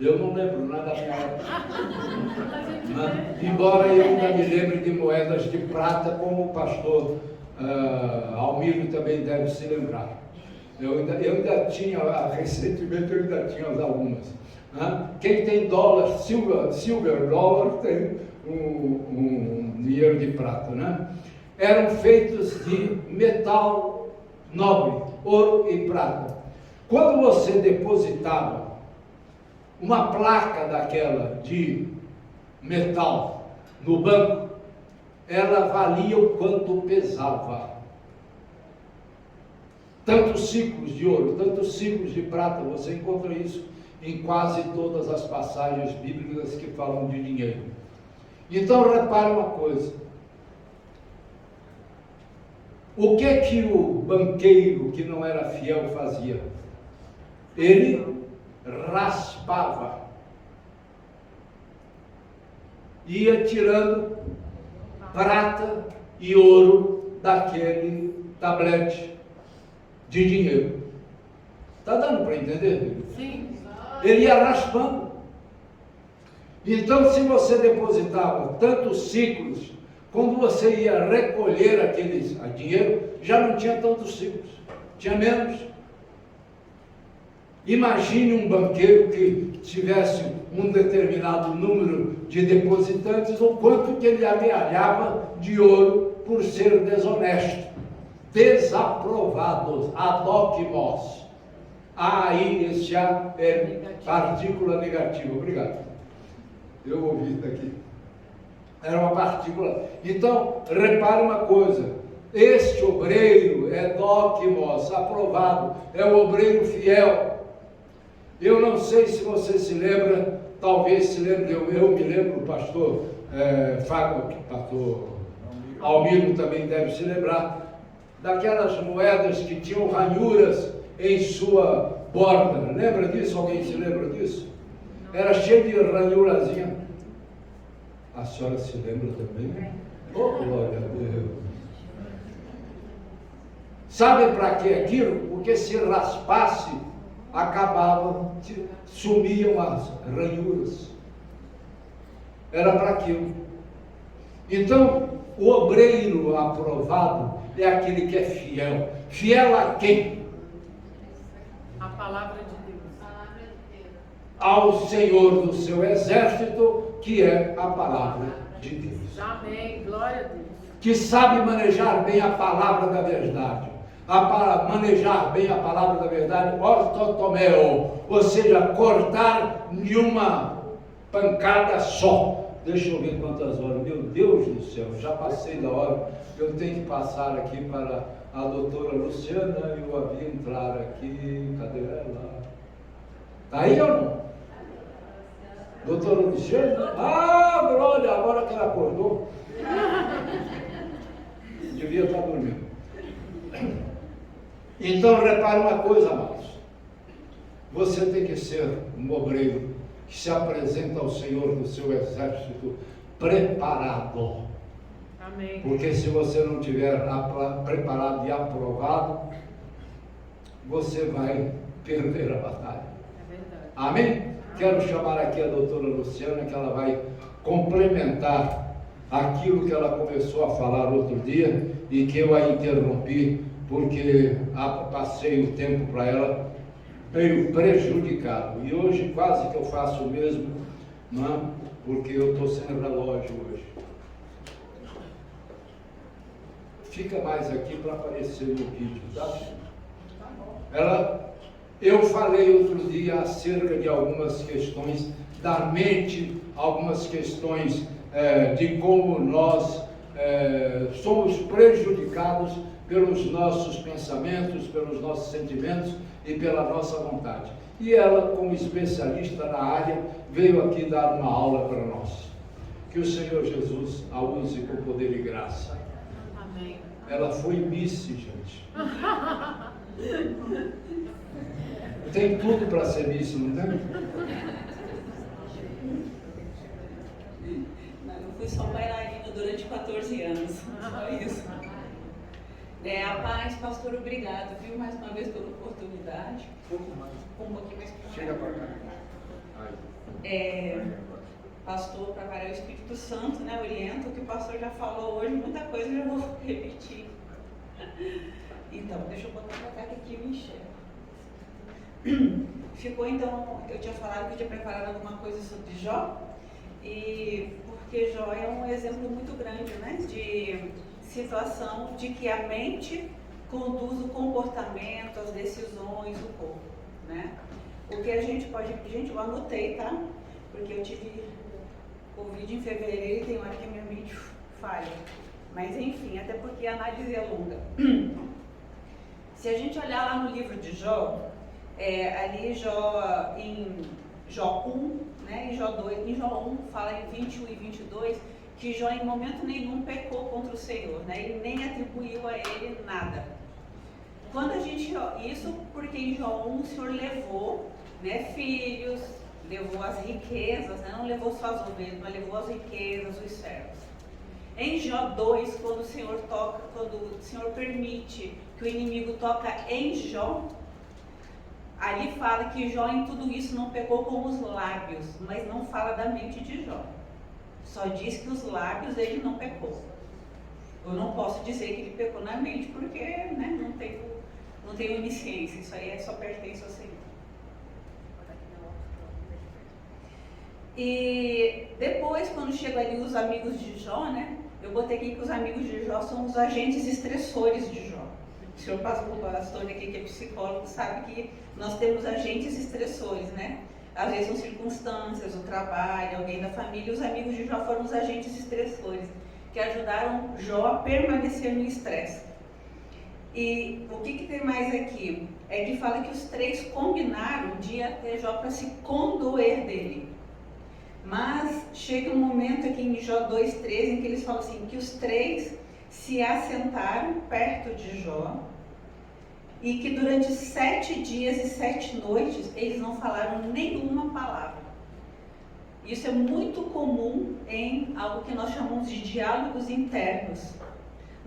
Eu não lembro nada da minha época. A gente vê. Embora eu ainda me lembre de moedas de prata, como o pastor Almiro também deve se lembrar. Eu ainda tinha, recentemente eu ainda tinha algumas. Quem tem dólar, silver dólar, tem um dinheiro de prata, né? Eram feitos de metal nobre, ouro e prata. Quando você depositava uma placa daquela de metal no banco, ela valia o quanto pesava. Tantos ciclos de ouro, tantos ciclos de prata, você encontra isso em quase todas as passagens bíblicas que falam de dinheiro. Então, repare uma coisa. O que o banqueiro que não era fiel fazia? Ele raspava, ia tirando prata e ouro daquele tablete de dinheiro. Está dando para entender? Sim. Ele ia raspando. Então, se você depositava tantos ciclos, quando você ia recolher aquele dinheiro, já não tinha tantos ciclos, tinha menos. Imagine um banqueiro que tivesse um determinado número de depositantes, o quanto que ele amealhava de ouro por ser desonesto. Desaprovados, adokimos. Aí, esse A é partícula negativa. Obrigado. Eu ouvi daqui. Era uma partícula. Então, repare uma coisa. Este obreiro é dokimos, aprovado. É o obreiro fiel. Eu não sei se você se lembra, talvez se lembre, eu me lembro, o pastor pastor Almiro também deve se lembrar, daquelas moedas que tinham ranhuras em sua borda. Lembra disso? Alguém se lembra disso? Era cheio de ranhurazinha. A senhora se lembra também? Oh, glória a Deus! Sabe para que aquilo? Porque se raspasse, acabavam, sumiam as ranhuras. Era para aquilo. Então, o obreiro aprovado é aquele que é fiel. Fiel a quem? A palavra de Deus. Ao Senhor do seu exército, que é a palavra de Deus. Amém. Glória a Deus. Que sabe manejar bem a palavra da verdade. Manejar bem a palavra da verdade, ortotomeo, ou seja, cortar de uma pancada só. Deixa eu ver quantas horas. Meu Deus do céu, já passei da hora. Eu tenho que passar aqui para a doutora Luciana e eu havia entrar aqui. Cadê ela? Está aí ou não? Doutora Luciana? Ah, glória, agora que ela acordou. Devia estar dormindo. Então, repare uma coisa, amados. Você tem que ser um obreiro que se apresenta ao Senhor do seu exército preparado. Amém. Porque se você não tiver preparado e aprovado, você vai perder a batalha. É verdade. Amém? Quero chamar aqui a doutora Luciana, que ela vai complementar aquilo que ela começou a falar outro dia e que eu a interrompi, porque passei o tempo para ela meio prejudicado. E hoje quase que eu faço o mesmo, não é? Porque eu estou sem relógio hoje. Fica mais aqui para aparecer no vídeo, tá? Eu falei outro dia acerca de algumas questões da mente, algumas questões de como nós somos prejudicados pelos nossos pensamentos, pelos nossos sentimentos e pela nossa vontade. E ela, como especialista na área, veio aqui dar uma aula para nós. Que o Senhor Jesus a use com poder e graça. Amém. Ela foi Miss, gente. Tem tudo para ser Miss, não tem? Não, eu fui só bailarina durante 14 anos, só isso. A paz, pastor, obrigado, viu, mais uma vez pela oportunidade. Um pouquinho mais para cá. Chega para cá. Pastor, para variar o Espírito Santo, né, orienta o que o pastor já falou hoje, muita coisa eu já vou repetir. Então, deixa eu botar para cá que aqui eu enxergo. Ficou então, eu tinha falado que eu tinha preparado alguma coisa sobre Jó, e porque Jó é um exemplo muito grande, né, de situação de que a mente conduz o comportamento, as decisões, o corpo, né? O que a gente pode, gente, eu anotei, tá? Porque eu tive Covid em fevereiro e tem hora que a minha mente falha. Mas enfim, até porque a análise é longa. Se a gente olhar lá no livro de Jó, ali em Jó 1, né, em Jó 2, em Jó 1 fala em 21 e 22 que Jó em momento nenhum pecou contra o Senhor, né, e nem atribuiu a ele nada. Quando a gente, isso porque em Jó 1 o Senhor levou, né, filhos, levou as riquezas, né, não levou só as ovelhas, mas levou as riquezas, os servos. Em Jó 2, quando o Senhor permite que o inimigo toca em Jó, ali fala que Jó em tudo isso não pecou com os lábios, mas não fala da mente de Jó. Só diz que os lábios ele não pecou. Eu não posso dizer que ele pecou na mente, porque, né, não tenho onisciência, isso aí só pertence ao Senhor. E depois, quando chegam ali os amigos de Jó, né, eu botei aqui que os amigos de Jó são os agentes estressores de Jó. O senhor pastor aqui, que é psicólogo, sabe que nós temos agentes estressores, né? Às vezes são circunstâncias, o trabalho, alguém da família. Os amigos de Jó foram os agentes estressores, que ajudaram Jó a permanecer no estresse. E o que tem mais aqui? É que fala que os três combinaram de ir até Jó para se condoer dele. Mas chega um momento aqui em Jó 2,13 em que eles falam assim, que os três se assentaram perto de Jó e que durante 7 dias e 7 noites eles não falaram nenhuma palavra. Isso é muito comum em algo que nós chamamos de diálogos internos.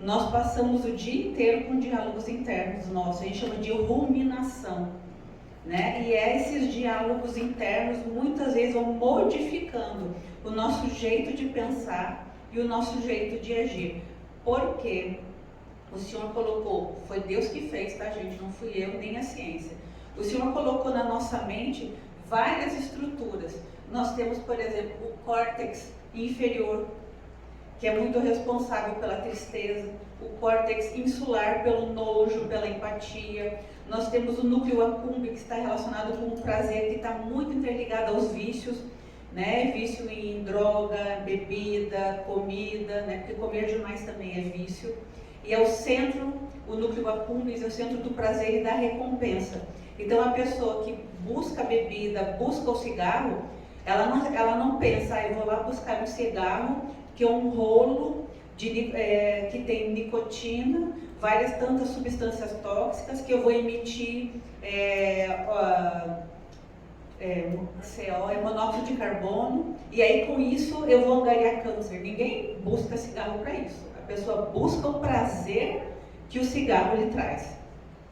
Nós passamos o dia inteiro com diálogos internos nossos, a gente chama de ruminação, né? E esses diálogos internos muitas vezes vão modificando o nosso jeito de pensar e o nosso jeito de agir. Porque o Senhor colocou, foi Deus que fez, tá, gente? Não fui eu nem a ciência. O Senhor colocou na nossa mente várias estruturas. Nós temos, por exemplo, o córtex inferior, que é muito responsável pela tristeza, o córtex insular pelo nojo, pela empatia. Nós temos o núcleo accumbens, que está relacionado com o prazer, que está muito interligado aos vícios, né? Vício em droga, bebida, comida, né? Porque comer demais também é vício. E é o centro, o núcleo accumbens é o centro do prazer e da recompensa. Então a pessoa que busca a bebida, busca o cigarro, ela não pensa, eu vou lá buscar um cigarro, que é um rolo que tem nicotina, várias tantas substâncias tóxicas, que eu vou emitir CO, monóxido de carbono, e aí com isso eu vou angariar câncer. Ninguém busca cigarro para isso. A pessoa busca o prazer que o cigarro lhe traz.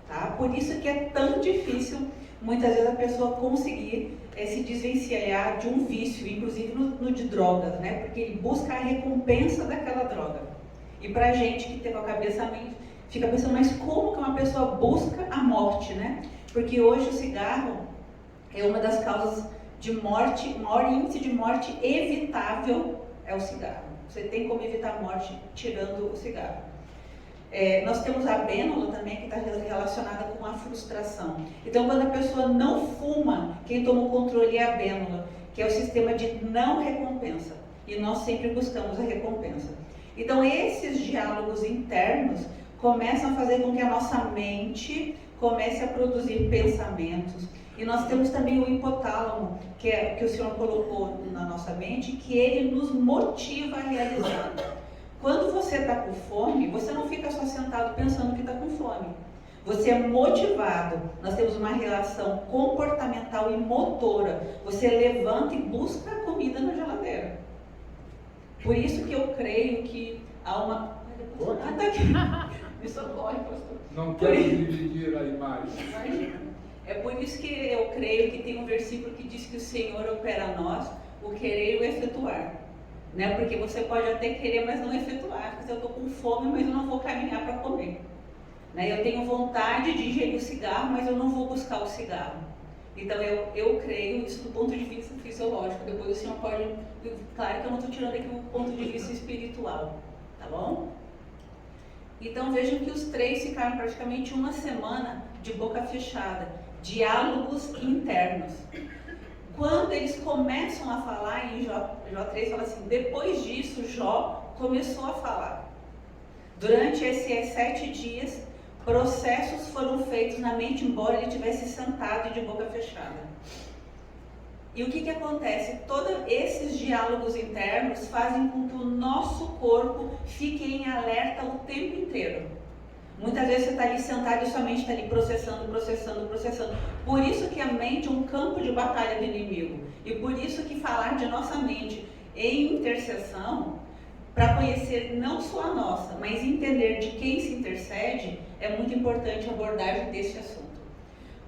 Tá? Por isso que é tão difícil, muitas vezes, a pessoa conseguir se desvencilhar de um vício, inclusive no de drogas, né? Porque ele busca a recompensa daquela droga. E pra gente que tem com a cabeça a mente, fica pensando, mas como que uma pessoa busca a morte, né? Porque hoje o cigarro é uma das causas de morte, o maior índice de morte evitável é o cigarro. Você tem como evitar a morte tirando o cigarro. Nós temos a bênula também, que está relacionada com a frustração. Então, quando a pessoa não fuma, quem toma o controle é a bênula, que é o sistema de não recompensa. E nós sempre buscamos a recompensa. Então, esses diálogos internos começam a fazer com que a nossa mente comece a produzir pensamentos. E nós temos também o hipotálamo, que o Senhor colocou na nossa mente, que ele nos motiva a realizar. Quando você está com fome, você não fica só sentado pensando que está com fome. Você é motivado. Nós temos uma relação comportamental e motora. Você levanta e busca a comida na geladeira. Por isso que eu creio que há uma... tá aqui. Me socorre, pastor. Não quero dividir a imagem. É por isso que eu creio que tem um versículo que diz que o Senhor opera a nós o querer e o efetuar. Né? Porque você pode até querer, mas não efetuar. Porque eu estou com fome, mas eu não vou caminhar para comer. Né? Eu tenho vontade de ingerir o cigarro, mas eu não vou buscar o cigarro. Então eu creio isso do ponto de vista fisiológico. Depois o senhor pode... Claro que eu não estou tirando aqui o ponto de vista espiritual. Tá bom? Então vejam que os três ficaram praticamente uma semana de boca fechada. Diálogos internos. Quando eles começam a falar, em Jó 3 fala assim, depois disso Jó começou a falar. Durante esses 7 dias, processos foram feitos na mente, embora ele tivesse sentado e de boca fechada. E o que acontece? Todos esses diálogos internos fazem com que o nosso corpo fique em alerta o tempo inteiro. Muitas vezes você está ali sentado e sua mente está ali processando. Por isso que a mente é um campo de batalha do inimigo. E por isso que falar de nossa mente em intercessão, para conhecer não só a nossa, mas entender de quem se intercede, é muito importante abordar desse assunto.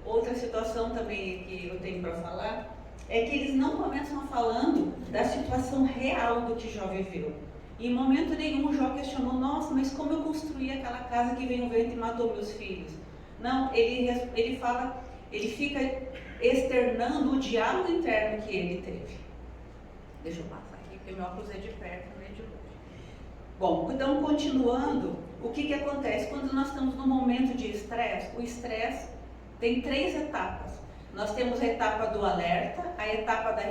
Outra situação também que eu tenho para falar é que eles não começam falando da situação real do que Jó viveu. Em momento nenhum Jó questionou, nossa, mas como eu construí aquela casa que veio o vento e matou meus filhos? Não, ele fala, ele fica externando o diálogo interno que ele teve. Deixa eu passar aqui, porque meu óculos é de perto, não é de longe. Bom, então continuando, o que acontece? Quando nós estamos num momento de estresse, o estresse tem 3 etapas. Nós temos a etapa do alerta, a etapa da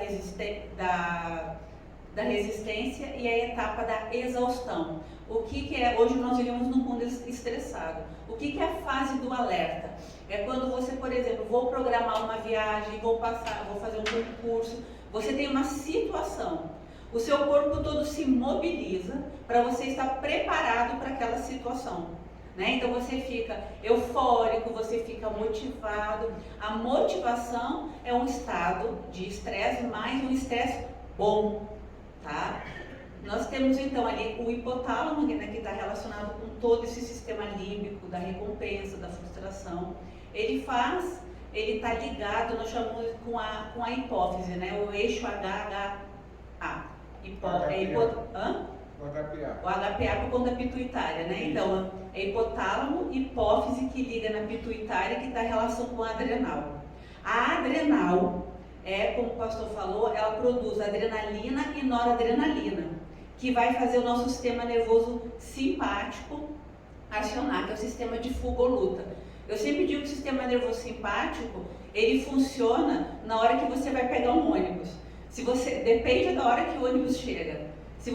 resistência e a etapa da exaustão. O que é? Hoje nós vivemos num mundo estressado. O que é a fase do alerta? É quando você, por exemplo, vou programar uma viagem, vou fazer um concurso, você tem uma situação. O seu corpo todo se mobiliza para você estar preparado para aquela situação. Né? Então você fica eufórico, você fica motivado. A motivação é um estado de estresse, mas um estresse bom, tá? Nós temos então ali o hipotálamo, né, que está relacionado com todo esse sistema límbico da recompensa, da frustração. Ele está ligado, nós chamamos com a hipófise, né? O eixo HHA. O HPA por conta da pituitária, né? Isso. Então, é hipotálamo, hipófise que liga na pituitária, que está em relação com a adrenal. A adrenal, como o pastor falou, ela produz adrenalina e noradrenalina, que vai fazer o nosso sistema nervoso simpático acionar, que é o sistema de fuga ou luta. Eu sempre digo que o sistema nervoso simpático, ele funciona na hora que você vai pegar um ônibus. Depende da hora que o ônibus chega. Se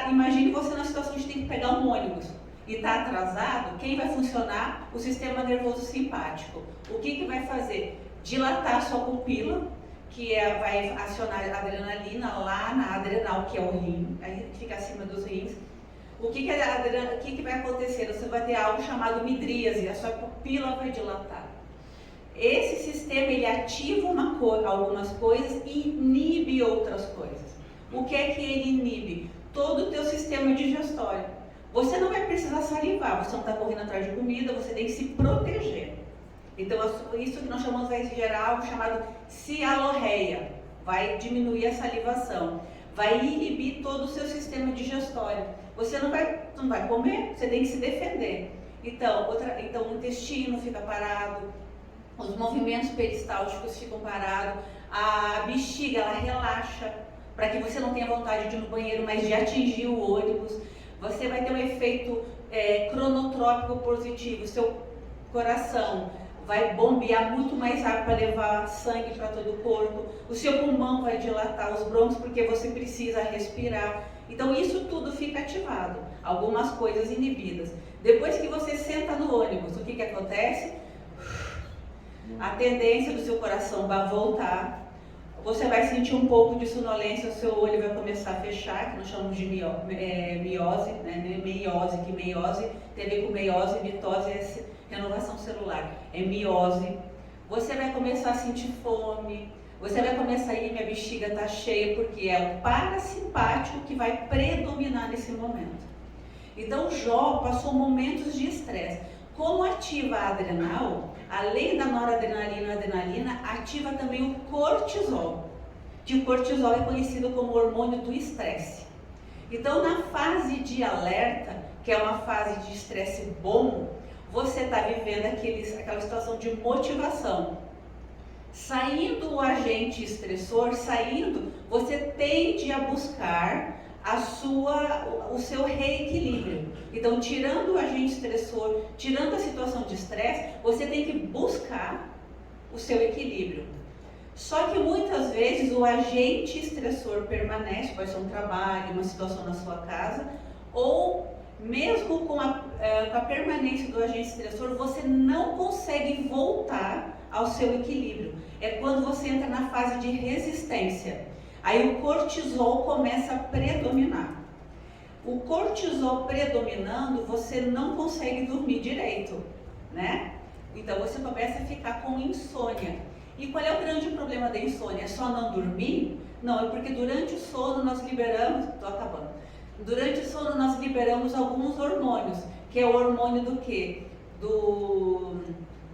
imagine você na situação de ter que pegar um ônibus e está atrasado, quem vai funcionar? O sistema nervoso simpático. O que vai fazer? Dilatar a sua pupila, que vai acionar a adrenalina lá na adrenal, que é o rim, aí fica acima dos rins. O que vai acontecer? Você vai ter algo chamado midríase, a sua pupila vai dilatar. Esse sistema, ele ativa algumas coisas e inibe outras coisas. O que é que ele inibe? Todo o teu sistema digestório. Você não vai precisar salivar, você não está correndo atrás de comida, você tem que se proteger. Então, isso que nós chamamos, vai gerar algo chamado cialorreia. Vai diminuir a salivação. Vai inibir todo o seu sistema digestório. Você não vai comer, você tem que se defender. Então, o intestino fica parado, os movimentos peristálticos ficam parados, a bexiga, ela relaxa, para que você não tenha vontade de ir no banheiro, mas de atingir o ônibus. Você vai ter um efeito cronotrópico positivo. Seu coração vai bombear muito mais rápido para levar sangue para todo o corpo. O seu pulmão vai dilatar os brônquios, porque você precisa respirar. Então isso tudo fica ativado. Algumas coisas inibidas. Depois que você senta no ônibus, o que acontece? A tendência do seu coração vai voltar. Você vai sentir um pouco de sonolência, o seu olho vai começar a fechar, que nós chamamos de miose, né? Meiose, que meiose tem a ver com meiose, mitose é renovação celular. É miose. Você vai começar a sentir fome, você vai começar a ir, minha bexiga está cheia, porque é o parasimpático que vai predominar nesse momento. Então, Jó passou momentos de estresse. Como ativa a adrenal, além da noradrenalina e adrenalina, ativa também o cortisol, que o cortisol é conhecido como hormônio do estresse. Então, na fase de alerta, que é uma fase de estresse bom, você está vivendo aquela situação de motivação. Saindo o agente estressor, você tende a buscar o seu reequilíbrio. Então, tirando o agente estressor, tirando a situação de estresse, você tem que buscar o seu equilíbrio. Só que muitas vezes o agente estressor permanece, pode ser um trabalho, uma situação na sua casa, ou mesmo com a permanência do agente estressor, você não consegue voltar ao seu equilíbrio. É quando você entra na fase de resistência. Aí o cortisol começa a predominar. O cortisol predominando, você não consegue dormir direito, né? Então você começa a ficar com insônia. E qual é o grande problema da insônia? É só não dormir? Não, é porque durante o sono nós liberamos, durante o sono nós liberamos alguns hormônios, que é o hormônio do quê? Do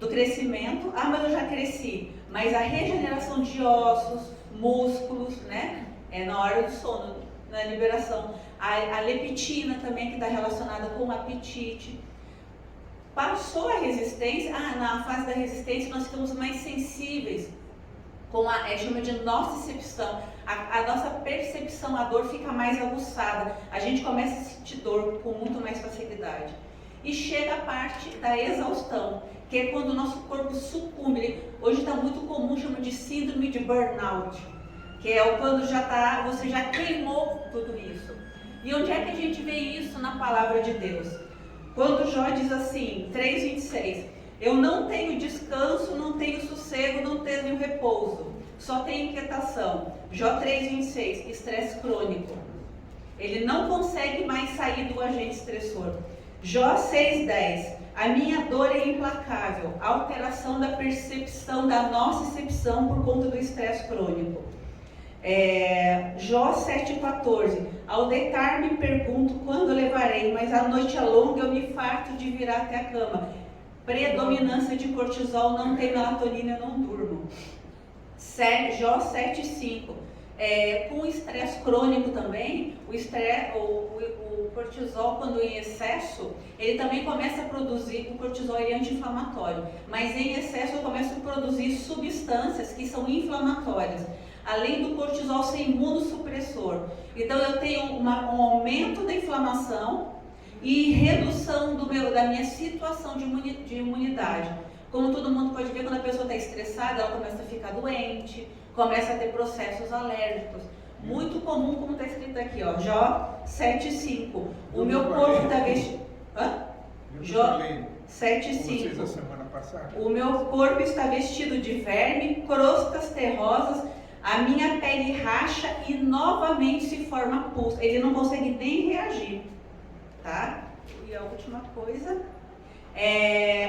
crescimento. Ah, mas eu já cresci. Mas a regeneração de ossos, músculos, né? É na hora do sono, na liberação. A leptina também, que está relacionada com o apetite. Passou a resistência, na fase da resistência nós ficamos mais sensíveis, chama de nocicepção. A nossa percepção, a dor fica mais aguçada, a gente começa a sentir dor com muito mais facilidade. E chega a parte da exaustão, que é quando o nosso corpo sucumbe. Hoje está muito comum, chama de síndrome de burnout, que é quando você já queimou tudo isso. E onde é que a gente vê isso na palavra de Deus? Quando Jó diz assim, 3:26, eu não tenho descanso, não tenho sossego, não tenho repouso, só tenho inquietação. Jó 3:26, estresse crônico. Ele não consegue mais sair do agente estressor. Jó 6:10, a minha dor é implacável, alteração da percepção, da nocicepção por conta do estresse crônico. Jó 7:14, ao deitar-me pergunto quando levarei, mas a noite é longa, eu me farto de virar até a cama. Predominância de cortisol, não tem melatonina, eu não durmo. Jó 7:5, com estresse crônico também, o cortisol, quando em excesso, ele também começa a produzir, o cortisol é anti-inflamatório, mas em excesso eu começo a produzir substâncias que são inflamatórias. Além do cortisol ser imunossupressor. Então eu tenho um aumento da inflamação e redução da minha situação de imunidade. Como todo mundo pode ver, quando a pessoa está estressada, ela começa a ficar doente, começa a ter processos alérgicos. Muito comum, como está escrito aqui, ó, Jó 7:5. O meu corpo está vestido... Jó 7:5. O meu corpo está vestido de verme, crostas terrosas, a minha pele racha e novamente se forma pus. Ele não consegue nem reagir, tá? E a última coisa,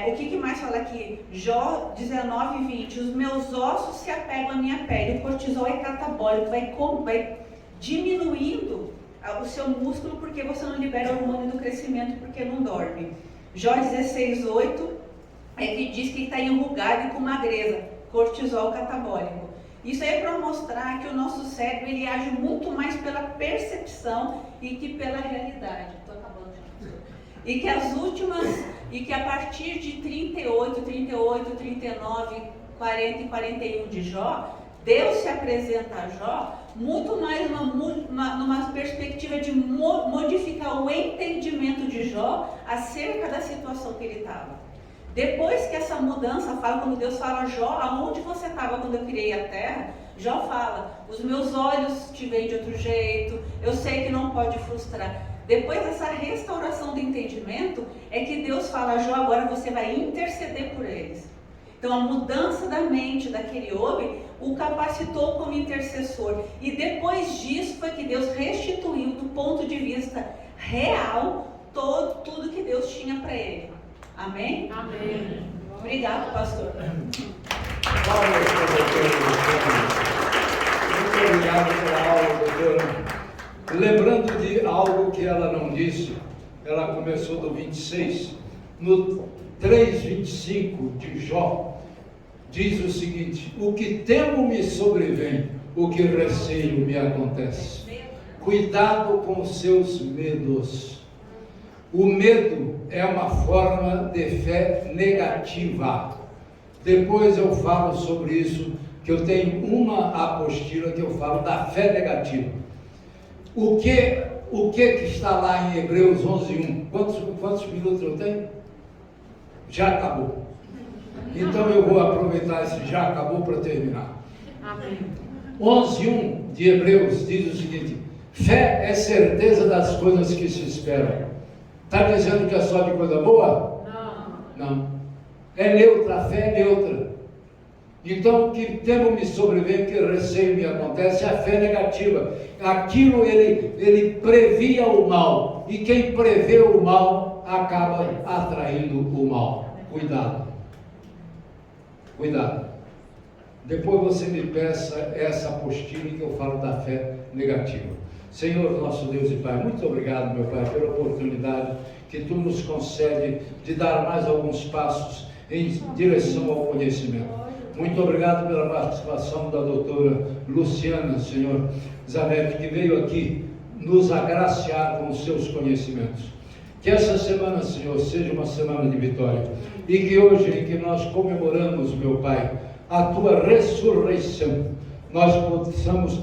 o que mais fala aqui? Jó 19:20, os meus ossos se apegam à minha pele, o cortisol é catabólico, vai diminuindo o seu músculo porque você não libera o hormônio do crescimento porque não dorme. Jó 16:8 que diz que está enrugado e com magreza, cortisol catabólico. Isso aí é para mostrar que o nosso cérebro ele age muito mais pela percepção e que pela realidade. Estou acabando, e que a partir de 38, 39, 40 e 41 de Jó, Deus se apresenta a Jó muito mais numa perspectiva de modificar o entendimento de Jó acerca da situação que ele estava. Depois que essa mudança fala, quando Deus fala, Jó, aonde você estava quando eu criei a terra? Jó fala, os meus olhos te veem de outro jeito, eu sei que não pode frustrar. Depois dessa restauração do entendimento, é que Deus fala, Jó, agora você vai interceder por eles. Então a mudança da mente daquele homem o capacitou como intercessor. E depois disso foi que Deus restituiu do ponto de vista real tudo que Deus tinha para ele. Amém? Amém. Obrigado, pastor. Muito obrigado pela aula, doutora. Lembrando de algo que ela não disse, ela começou do 26, no 3:25 de Jó, diz o seguinte: o que temo me sobrevém, o que receio me acontece. Cuidado com os seus medos. O medo é uma forma de fé negativa. Depois eu falo sobre isso, que eu tenho uma apostila que eu falo da fé negativa. O que está lá em Hebreus 11:1? Quantos minutos eu tenho? Já acabou. Então eu vou aproveitar esse já acabou para terminar. Amém. 11:1 de Hebreus diz o seguinte: fé é certeza das coisas que se esperam, Está dizendo que é só de coisa boa? Não. Não. É neutra, a fé é neutra. Então, o que temo me sobreviver, que receio me acontece, é a fé negativa. Aquilo ele previa o mal, e quem prevê o mal acaba atraindo o mal. Cuidado. Cuidado. Depois você me peça essa apostila que eu falo da fé negativa. Senhor, nosso Deus e Pai, muito obrigado, meu Pai, pela oportunidade que Tu nos concede de dar mais alguns passos em direção ao conhecimento. Muito obrigado pela participação da doutora Luciana, Senhor Zanetti, que veio aqui nos agraciar com os seus conhecimentos. Que essa semana, Senhor, seja uma semana de vitória. E que hoje, em que nós comemoramos, meu Pai, a Tua ressurreição, nós possamos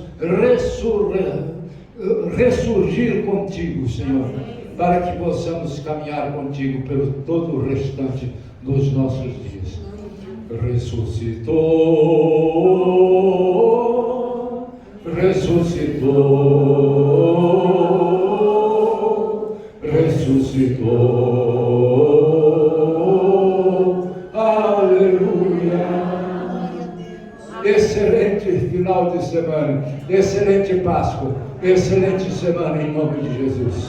ressurgir contigo, Senhor, para que possamos caminhar contigo pelo todo o restante dos nossos dias. Ressuscitou, ressuscitou, ressuscitou, aleluia. Excelente final de semana, excelente Páscoa, excelente semana em nome de Jesus.